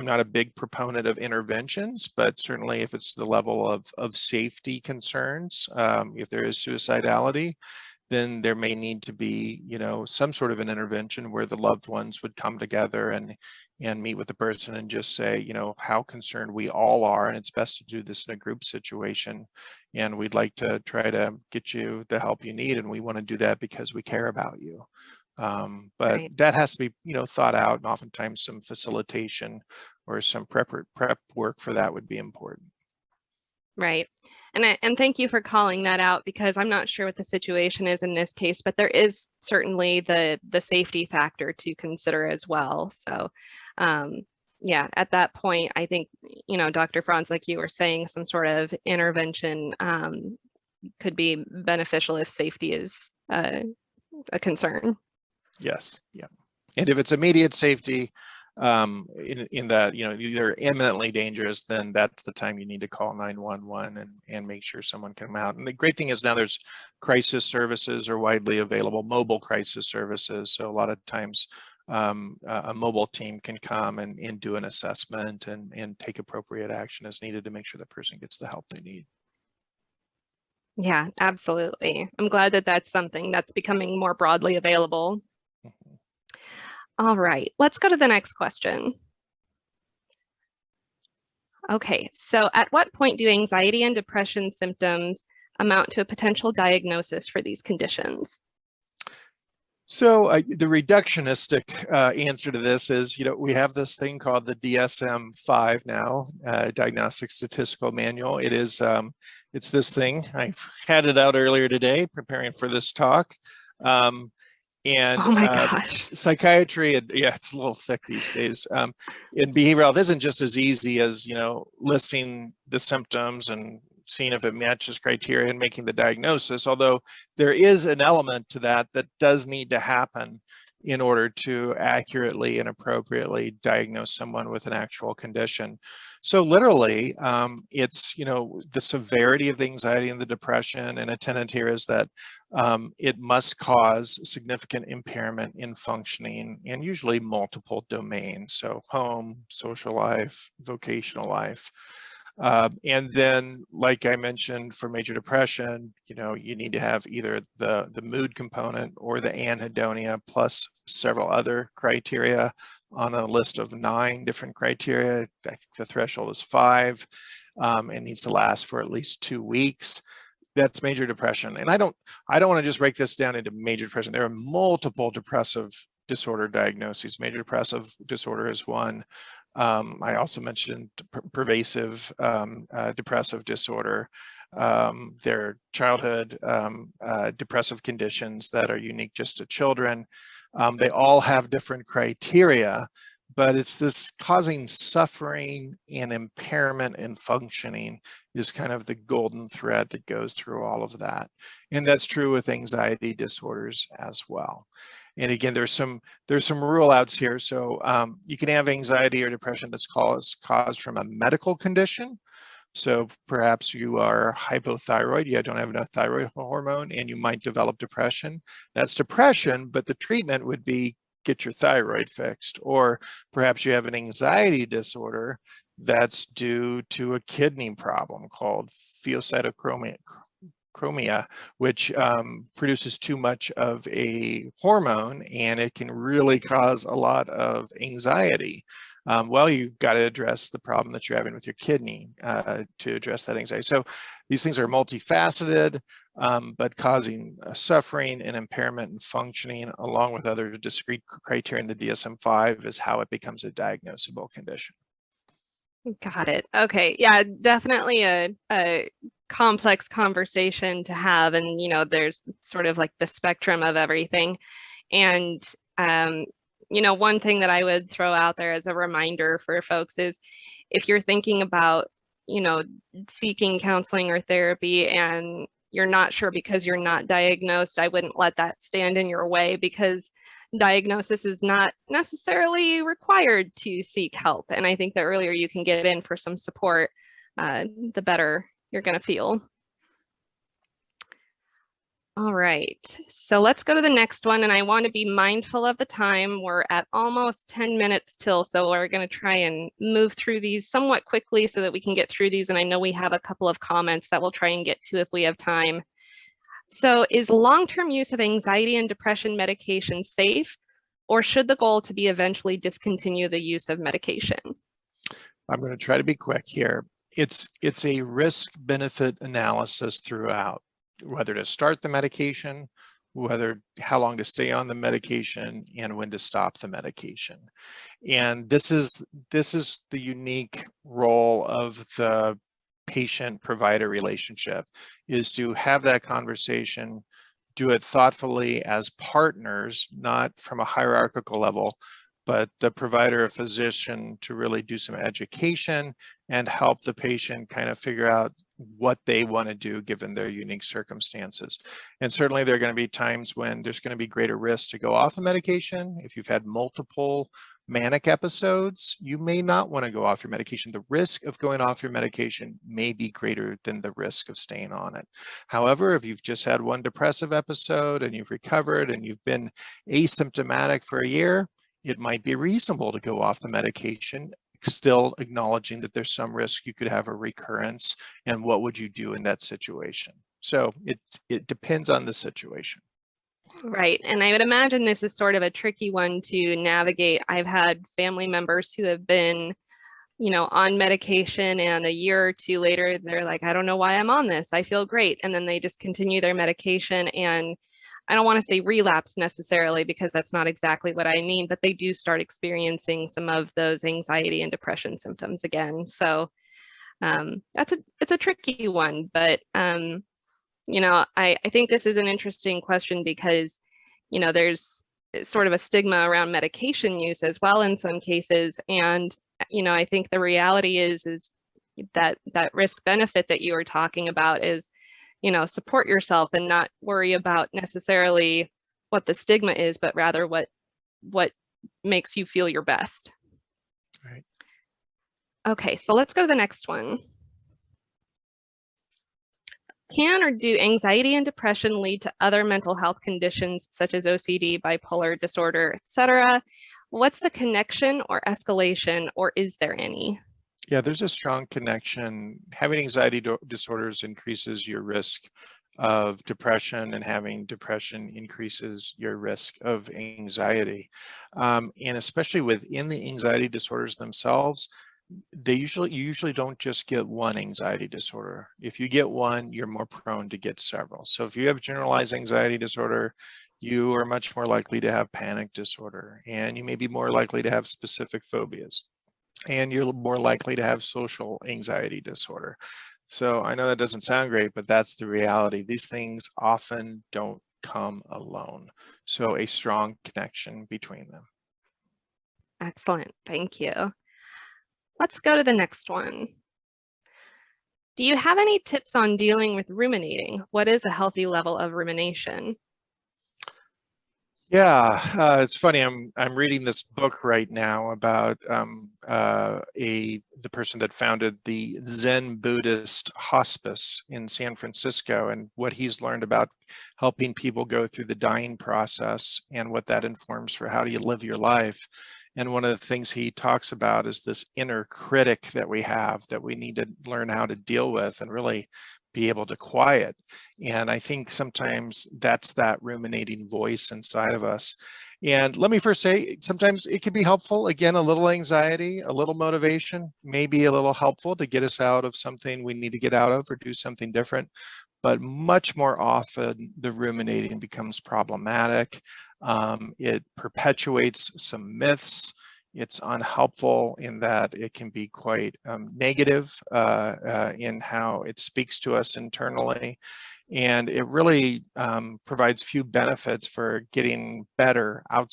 not a big proponent of interventions, but certainly if it's the level of safety concerns, if there is suicidality, then there may need to be, some sort of an intervention where the loved ones would come together and meet with the person and just say, how concerned we all are, and it's best to do this in a group situation. And we'd like to try to get you the help you need, and we want to do that because we care about you. But Right. that has to be, thought out, and oftentimes some facilitation or some prep work for that would be important. Right. And thank you for calling that out, because I'm not sure what the situation is in this case, but there is certainly the safety factor to consider as well. So yeah, at that point, I think, Dr. Franz, like you were saying, some sort of intervention could be beneficial if safety is a concern. Yes. Yeah. And if it's immediate safety, in that, you're imminently dangerous, then that's the time you need to call 911 and make sure someone can come out. And the great thing is now there's crisis services are widely available, mobile crisis services. So a lot of times a mobile team can come and do an assessment and take appropriate action as needed to make sure the person gets the help they need. Yeah, absolutely. I'm glad that that's something that's becoming more broadly available. Mhm. All right, let's go to the next question. Okay, so at what point do anxiety and depression symptoms amount to a potential diagnosis for these conditions? So the reductionistic answer to this is, we have this thing called the DSM-5 now, Diagnostic Statistical Manual. It is, it's this thing. I've had it out earlier today, preparing for this talk. And oh my gosh. Psychiatry, yeah, it's a little thick these days. In behavioral health isn't just as easy as, listing the symptoms and seeing if it matches criteria and making the diagnosis, although there is an element to that does need to happen in order to accurately and appropriately diagnose someone with an actual condition. So literally, it's, the severity of the anxiety and the depression, and a tenet here is that it must cause significant impairment in functioning and usually multiple domains. So home, social life, vocational life. And then, like I mentioned, for major depression, you need to have either the mood component or the anhedonia plus several other criteria on a list of 9 different criteria. I think the threshold is 5. It needs to last for at least 2 weeks. That's major depression. And I don't want to just break this down into major depression. There are multiple depressive disorder diagnoses. Major depressive disorder is one. I also mentioned pervasive depressive disorder. There are childhood depressive conditions that are unique just to children. They all have different criteria, but it's this causing suffering and impairment in functioning is kind of the golden thread that goes through all of that. And that's true with anxiety disorders as well. And again, there's some rule outs here. So you can have anxiety or depression that's caused from a medical condition. So perhaps you are hypothyroid, you don't have enough thyroid hormone, and you might develop depression. That's depression, but the treatment would be get your thyroid fixed. Or perhaps you have an anxiety disorder that's due to a kidney problem called pheocytochromia, which produces too much of a hormone, and it can really cause a lot of anxiety. Well, you've got to address the problem that you're having with your kidney to address that anxiety. So these things are multifaceted, but causing suffering and impairment in functioning, along with other discrete criteria in the DSM-5, is how it becomes a diagnosable condition. Got it. Okay. Yeah, definitely a complex conversation to have. And, there's sort of like the spectrum of everything. And, one thing that I would throw out there as a reminder for folks is if you're thinking about, seeking counseling or therapy and you're not sure because you're not diagnosed, I wouldn't let that stand in your way, because diagnosis is not necessarily required to seek help. And I think the earlier you can get in for some support, the better you're going to feel. All right, so let's go to the next one. And I want to be mindful of the time. We're at almost 10 minutes till, so we're going to try and move through these somewhat quickly so that we can get through these. And I know we have a couple of comments that we'll try and get to if we have time. So is long-term use of anxiety and depression medication safe, or should the goal to be eventually discontinue the use of medication? I'm going to try to be quick here. It's a risk-benefit analysis throughout, whether to start the medication, how long to stay on the medication, and when to stop the medication. And this is the unique role of the patient-provider relationship, is to have that conversation, do it thoughtfully as partners, not from a hierarchical level, but the provider or physician to really do some education and help the patient kind of figure out what they want to do given their unique circumstances. And certainly there are going to be times when there's going to be greater risk to go off the medication. If you've had multiple manic episodes, you may not want to go off your medication. The risk of going off your medication may be greater than the risk of staying on it. However, if you've just had one depressive episode and you've recovered and you've been asymptomatic for a year, it might be reasonable to go off the medication, still acknowledging that there's some risk you could have a recurrence, and what would you do in that situation? So it depends on the situation. Right. And I would imagine this is sort of a tricky one to navigate. I've had family members who have been, on medication, and a year or two later, they're like, I don't know why I'm on this. I feel great. And then they discontinue their medication. And I don't want to say relapse necessarily, because that's not exactly what I mean, but they do start experiencing some of those anxiety and depression symptoms again. So it's a tricky one, but I think this is an interesting question because, there's sort of a stigma around medication use as well in some cases. And, I think the reality is that risk benefit that you were talking about is, support yourself and not worry about necessarily what the stigma is, but rather what makes you feel your best. Right. Okay, so let's go to the next one. Can or do anxiety and depression lead to other mental health conditions such as OCD, bipolar disorder, etc.? What's the connection or escalation, or is there any? Yeah, there's a strong connection. Having anxiety disorders increases your risk of depression, and having depression increases your risk of anxiety. And especially within the anxiety disorders themselves, you usually don't just get one anxiety disorder. If you get one, you're more prone to get several. So if you have generalized anxiety disorder, you are much more likely to have panic disorder, and you may be more likely to have specific phobias, and you're more likely to have social anxiety disorder. So I know that doesn't sound great, but that's the reality. These things often don't come alone. So a strong connection between them. Excellent, thank you. Let's go to the next one. Do you have any tips on dealing with ruminating? What is a healthy level of rumination? Yeah, it's funny. I'm reading this book right now about the person that founded the Zen Buddhist hospice in San Francisco, and what he's learned about helping people go through the dying process and what that informs for how do you live your life. And one of the things he talks about is this inner critic that we have that we need to learn how to deal with and really be able to quiet. And I think sometimes that's that ruminating voice inside of us. And let me first say, sometimes it can be helpful. Again, a little anxiety, a little motivation, maybe a little helpful to get us out of something we need to get out of or do something different. But much more often, the ruminating becomes problematic. It perpetuates some myths. It's unhelpful in that it can be quite negative in how it speaks to us internally. And it really provides few benefits for getting better out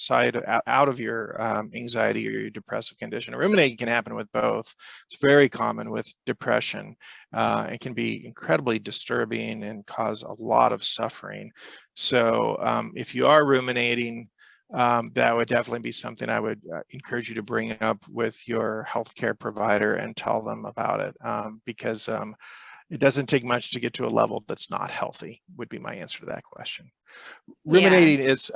of your anxiety or your depressive condition. Ruminating can happen with both. It's very common with depression. It can be incredibly disturbing and cause a lot of suffering. So if you are ruminating, that would definitely be something I would encourage you to bring up with your healthcare provider and tell them about it, because it doesn't take much to get to a level that's not healthy, would be my answer to that question. Ruminating is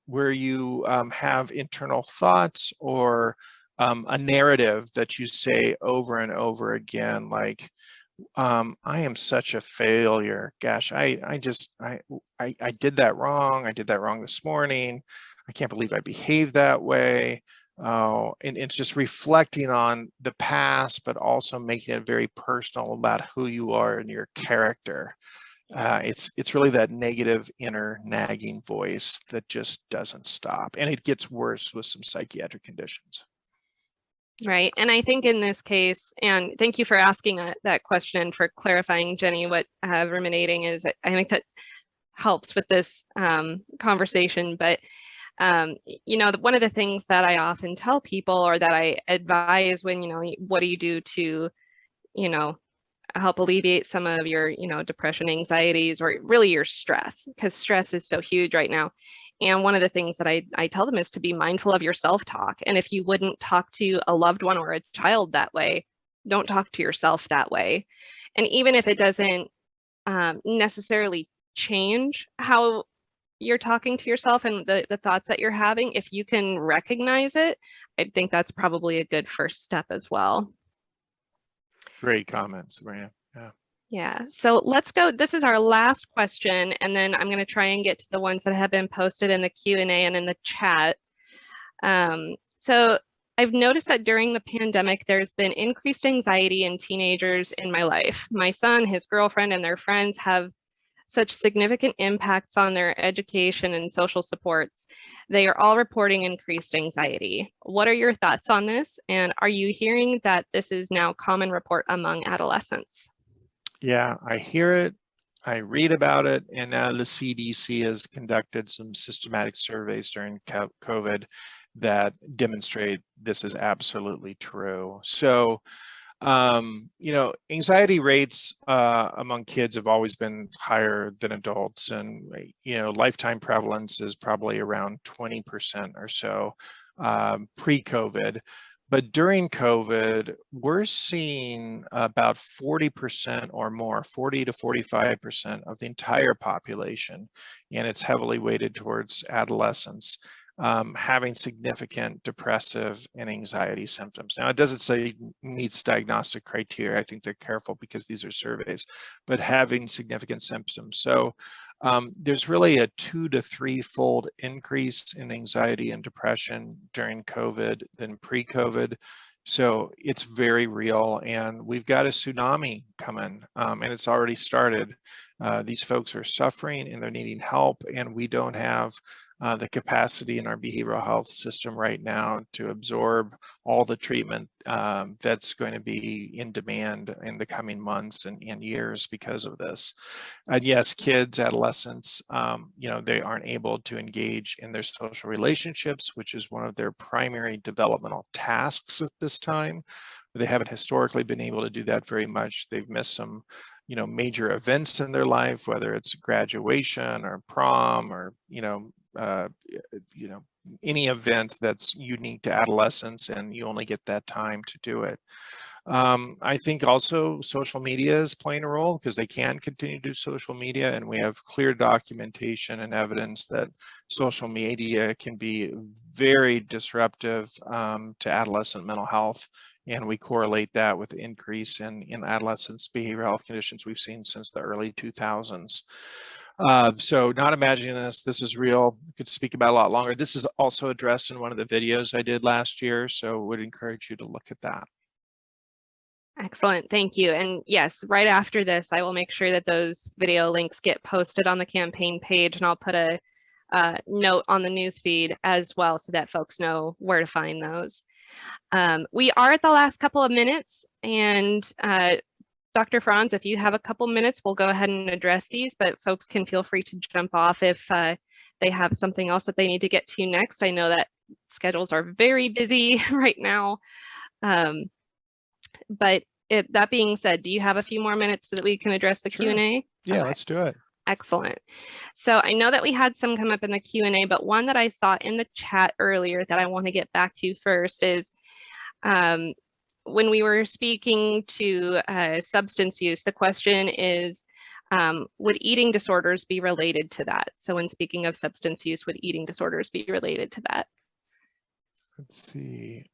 where you have internal thoughts or a narrative that you say over and over again, like, I am such a failure. Gosh, I did that wrong. I did that wrong this morning. I can't believe I behaved that way. And it's just reflecting on the past, but also making it very personal about who you are and your character. It's really that negative inner nagging voice that just doesn't stop, and it gets worse with some psychiatric conditions. Right, and I think in this case, and thank you for asking that question, for clarifying, Jenny, what ruminating is. I think that helps with this conversation, but one of the things that I often tell people, or that I advise when, what do you do to, help alleviate some of your, depression, anxieties, or really your stress, because stress is so huge right now. And one of the things that I tell them is to be mindful of your self-talk. And if you wouldn't talk to a loved one or a child that way, don't talk to yourself that way. And even if it doesn't necessarily change how you're talking to yourself and the thoughts that you're having, if you can recognize it, I think that's probably a good first step as well. Great comments, Sabrina. Yeah. Yeah, so let's go. This is our last question, and then I'm going to try and get to the ones that have been posted in the Q&A and in the chat. So I've noticed that during the pandemic, there's been increased anxiety in teenagers in my life. My son, his girlfriend, and their friends have such significant impacts on their education and social supports. They are all reporting increased anxiety. What are your thoughts on this? And are you hearing that this is now a common report among adolescents? Yeah, I hear it. I read about it, and now the CDC has conducted some systematic surveys during COVID that demonstrate this is absolutely true. So, anxiety rates among kids have always been higher than adults, and lifetime prevalence is probably around 20% or so pre-COVID. But during COVID, we're seeing about 40% or more, 40 to 45% of the entire population, and it's heavily weighted towards adolescents, having significant depressive and anxiety symptoms. Now, it doesn't say meets diagnostic criteria. I think they're careful because these are surveys, but having significant symptoms. So there's really a 2 to 3-fold increase in anxiety and depression during COVID than pre-COVID. So it's very real, and we've got a tsunami coming, and it's already started. These folks are suffering and they're needing help, and we don't have the capacity in our behavioral health system right now to absorb all the treatment that's going to be in demand in the coming months and years because of this. And yes, kids, adolescents, they aren't able to engage in their social relationships, which is one of their primary developmental tasks at this time. They haven't historically been able to do that very much. They've missed some major events in their life, whether it's graduation or prom or any event that's unique to adolescence, and you only get that time to do it. I think also social media is playing a role because they can continue to do social media, and we have clear documentation and evidence that social media can be very disruptive to adolescent mental health, and we correlate that with the increase in adolescents' behavioral health conditions we've seen since the early 2000s. So not imagining this is real. I could speak about it a lot longer. This is also addressed in one of the videos I did last year, so would encourage you to look at that. Excellent, thank you. And yes, right after this, I will make sure that those video links get posted on the campaign page, and I'll put a note on the newsfeed as well so that folks know where to find those. We are at the last couple of minutes, and Dr. Franz, if you have a couple minutes, we'll go ahead and address these, but folks can feel free to jump off if they have something else that they need to get to next. I know that schedules are very busy right now. But that being said, do you have a few more minutes so that we can address the Sure. Q&A? Yeah, Okay. let's do it. Excellent. So I know that we had some come up in the Q&A, but one that I saw in the chat earlier that I want to get back to first is when we were speaking to substance use, the question is, would eating disorders be related to that? So when speaking of substance use, would eating disorders be related to that? Let's see.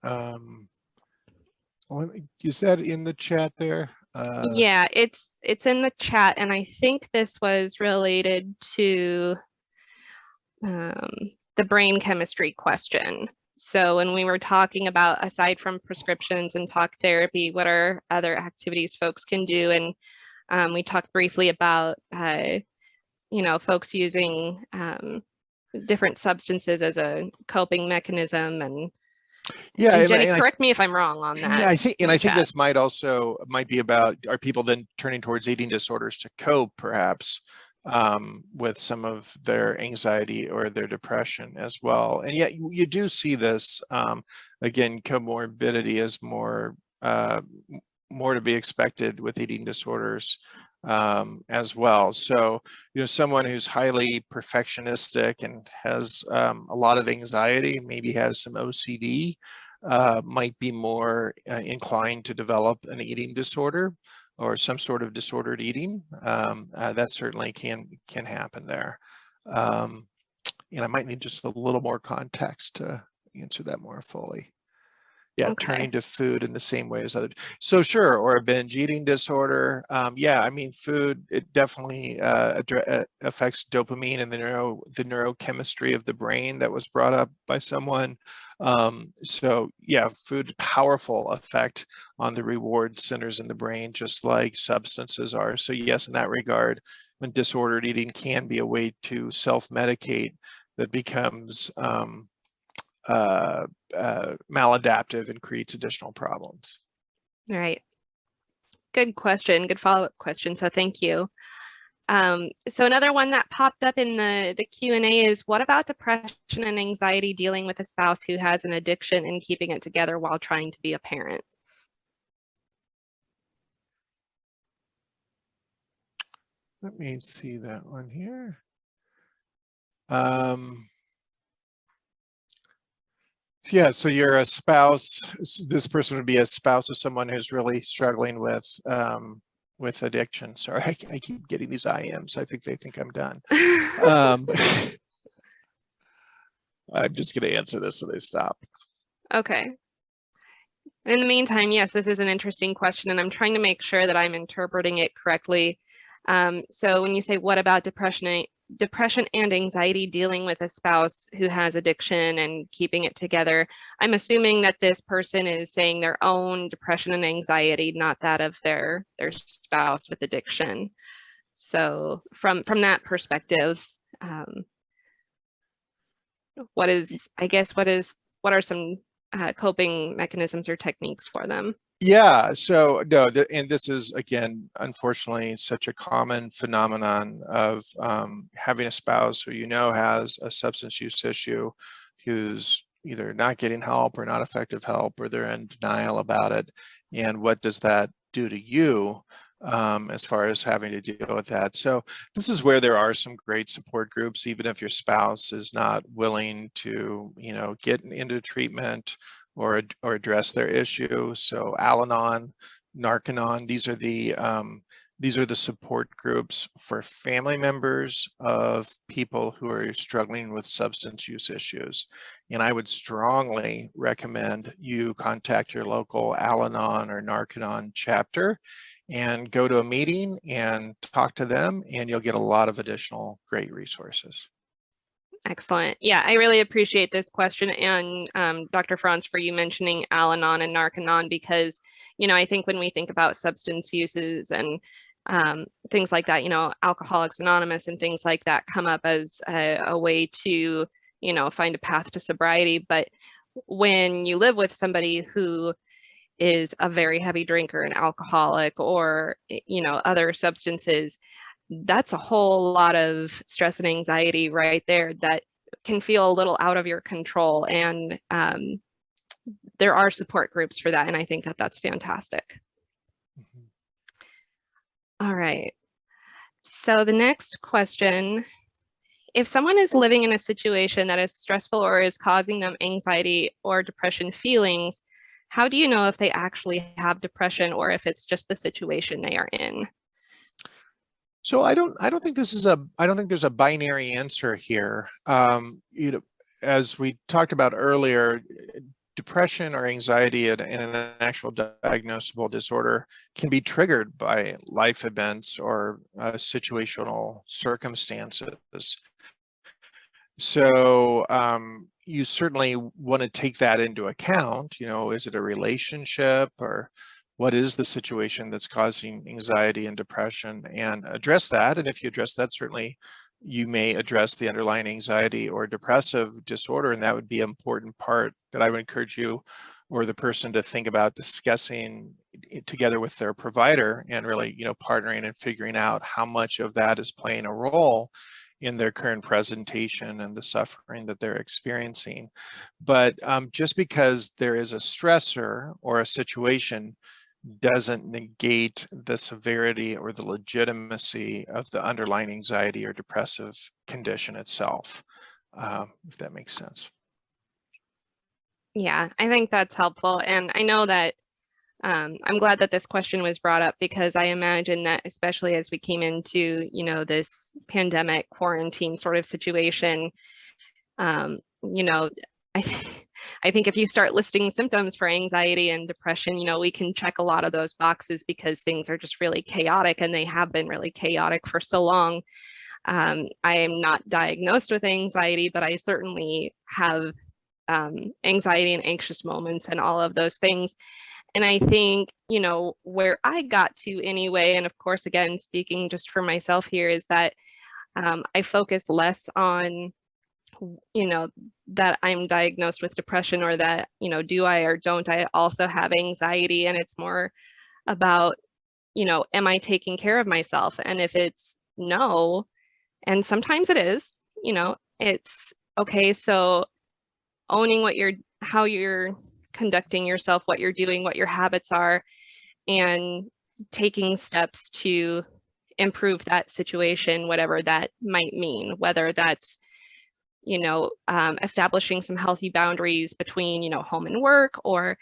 Is that in the chat there? Yeah, it's in the chat, and I think this was related to the brain chemistry question. So when we were talking about, aside from prescriptions and talk therapy, what are other activities folks can do? And we talked briefly about, folks using different substances as a coping mechanism. And yeah, and Jenny, correct me if I'm wrong on that. I think this might be about, are people then turning towards eating disorders to cope, perhaps, with some of their anxiety or their depression as well. And yet you do see this, again, comorbidity is more to be expected with eating disorders as well. So, someone who's highly perfectionistic and has a lot of anxiety, maybe has some OCD, might be more inclined to develop an eating disorder or some sort of disordered eating. That certainly can happen there. And I might need just a little more context to answer that more fully. Yeah, Okay. turning to food in the same way as other. So sure, or a binge eating disorder. Yeah, I mean, food, it definitely affects dopamine and the neurochemistry of the brain that was brought up by someone. So yeah, food, powerful effect on the reward centers in the brain, just like substances are. So yes, in that regard, when disordered eating can be a way to self-medicate that becomes maladaptive and creates additional problems. All right. Good question. Good follow-up question. So thank you. So another one that popped up in the Q&A is, what about depression and anxiety dealing with a spouse who has an addiction and keeping it together while trying to be a parent? Let me see that one here. Yeah, so you're a spouse. This person would be a spouse of someone who's really struggling with addiction. Sorry, I keep getting these IMs. I think they think I'm done. I'm just going to answer this so they stop. Okay. In the meantime, yes, this is an interesting question, and I'm trying to make sure that I'm interpreting it correctly. So when you say, what about depression and anxiety dealing with a spouse who has addiction and keeping it together, I'm assuming that this person is saying their own depression and anxiety, not that of their spouse with addiction. So from that perspective, what are some coping mechanisms or techniques for them? Yeah, so no, and this is, again, unfortunately, such a common phenomenon of having a spouse who has a substance use issue, who's either not getting help or not effective help, or they're in denial about it. And what does that do to you as far as having to deal with that? So this is where there are some great support groups, even if your spouse is not willing to, get into treatment or address their issue. So Al-Anon, Narcanon, these are the support groups for family members of people who are struggling with substance use issues. And I would strongly recommend you contact your local Al-Anon or Narcanon chapter and go to a meeting and talk to them, and you'll get a lot of additional great resources. Excellent. Yeah, I really appreciate this question, and Dr. Franz, for you mentioning Al-Anon and Narcanon, because, I think when we think about substance uses and things like that, Alcoholics Anonymous and things like that come up as a way to, find a path to sobriety. But when you live with somebody who is a very heavy drinker, an alcoholic, or, other substances, that's a whole lot of stress and anxiety right there that can feel a little out of your control. And there are support groups for that. And I think that that's fantastic. Mm-hmm. All right. So the next question, if someone is living in a situation that is stressful or is causing them anxiety or depression feelings, how do you know if they actually have depression or if it's just the situation they are in? So I don't think there's a binary answer here. As we talked about earlier, depression or anxiety and an actual diagnosable disorder can be triggered by life events or situational circumstances. So you certainly want to take that into account. Is it a relationship, or what is the situation that's causing anxiety and depression, and address that. And if you address that, certainly you may address the underlying anxiety or depressive disorder, and that would be an important part that I would encourage you or the person to think about discussing together with their provider, and really, partnering and figuring out how much of that is playing a role in their current presentation and the suffering that they're experiencing. But just because there is a stressor or a situation doesn't negate the severity or the legitimacy of the underlying anxiety or depressive condition itself, if that makes sense. Yeah, I think that's helpful. And I know that I'm glad that this question was brought up, because I imagine that especially as we came into, this pandemic quarantine sort of situation, You know, I think if you start listing symptoms for anxiety and depression, you know, we can check a lot of those boxes because things are just really chaotic, and they have been really chaotic for so long. I am not diagnosed with anxiety, but I certainly have anxiety and anxious moments and all of those things. And I think, you know, where I got to anyway, and of course, again, speaking just for myself here, is that I focus less on, you know, that I'm diagnosed with depression, or that, you know, do I or don't I also have anxiety? And it's more about, you know, am I taking care of myself? And if it's no, and sometimes it is, you know, it's okay. So owning how you're conducting yourself, what you're doing, what your habits are, and taking steps to improve that situation, whatever that might mean, whether that's, you know, establishing some healthy boundaries between, you know, home and work, or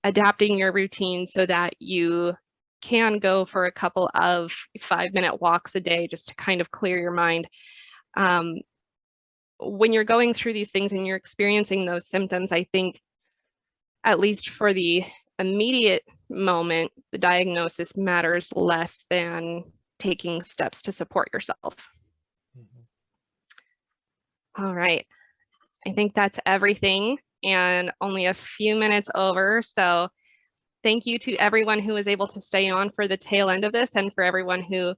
adapting your routine so that you can go for a couple of 5-minute walks a day just to kind of clear your mind. When you're going through these things and you're experiencing those symptoms, I think, at least for the immediate moment, the diagnosis matters less than taking steps to support yourself. All right. I think that's everything, and only a few minutes over. So thank you to everyone who was able to stay on for the tail end of this, and for everyone who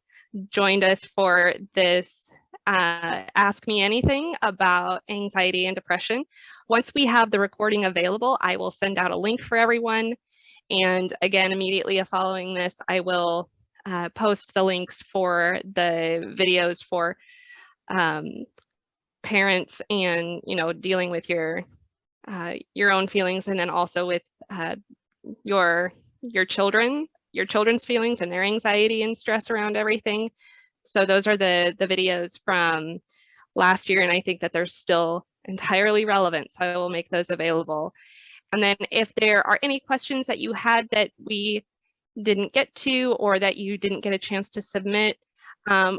joined us for this Ask Me Anything about anxiety and depression. Once we have the recording available, I will send out a link for everyone. And again, immediately following this, I will post the links for the videos for parents and, you know, dealing with your own feelings, and then also with your children's feelings and their anxiety and stress around everything. So those are the videos from last year, and I think that they're still entirely relevant, so I will make those available. And then if there are any questions that you had that we didn't get to, or that you didn't get a chance to submit,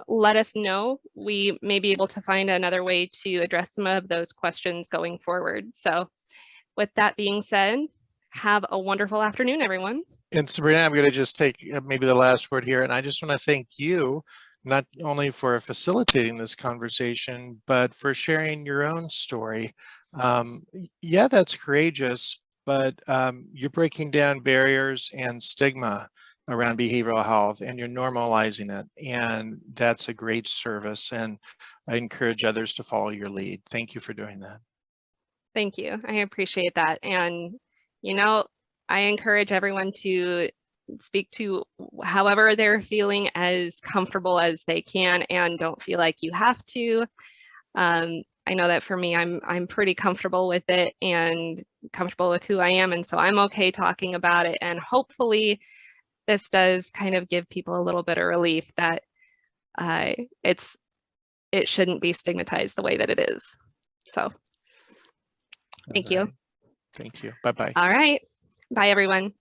let us know. We may be able to find another way to address some of those questions going forward. So with that being said, have a wonderful afternoon, everyone. And Sabrina, I'm going to just take maybe the last word here. And I just want to thank you, not only for facilitating this conversation, but for sharing your own story. Yeah, that's courageous, but you're breaking down barriers and stigma around behavioral health, and you're normalizing it. And that's a great service. And I encourage others to follow your lead. Thank you for doing that. Thank you. I appreciate that. And, you know, I encourage everyone to speak to however they're feeling, as comfortable as they can, and don't feel like you have to. I know that for me, I'm pretty comfortable with it and comfortable with who I am, and so I'm okay talking about it. And hopefully this does kind of give people a little bit of relief that it shouldn't be stigmatized the way that it is. So thank you. Thank you. Bye-bye. All right. Bye, everyone.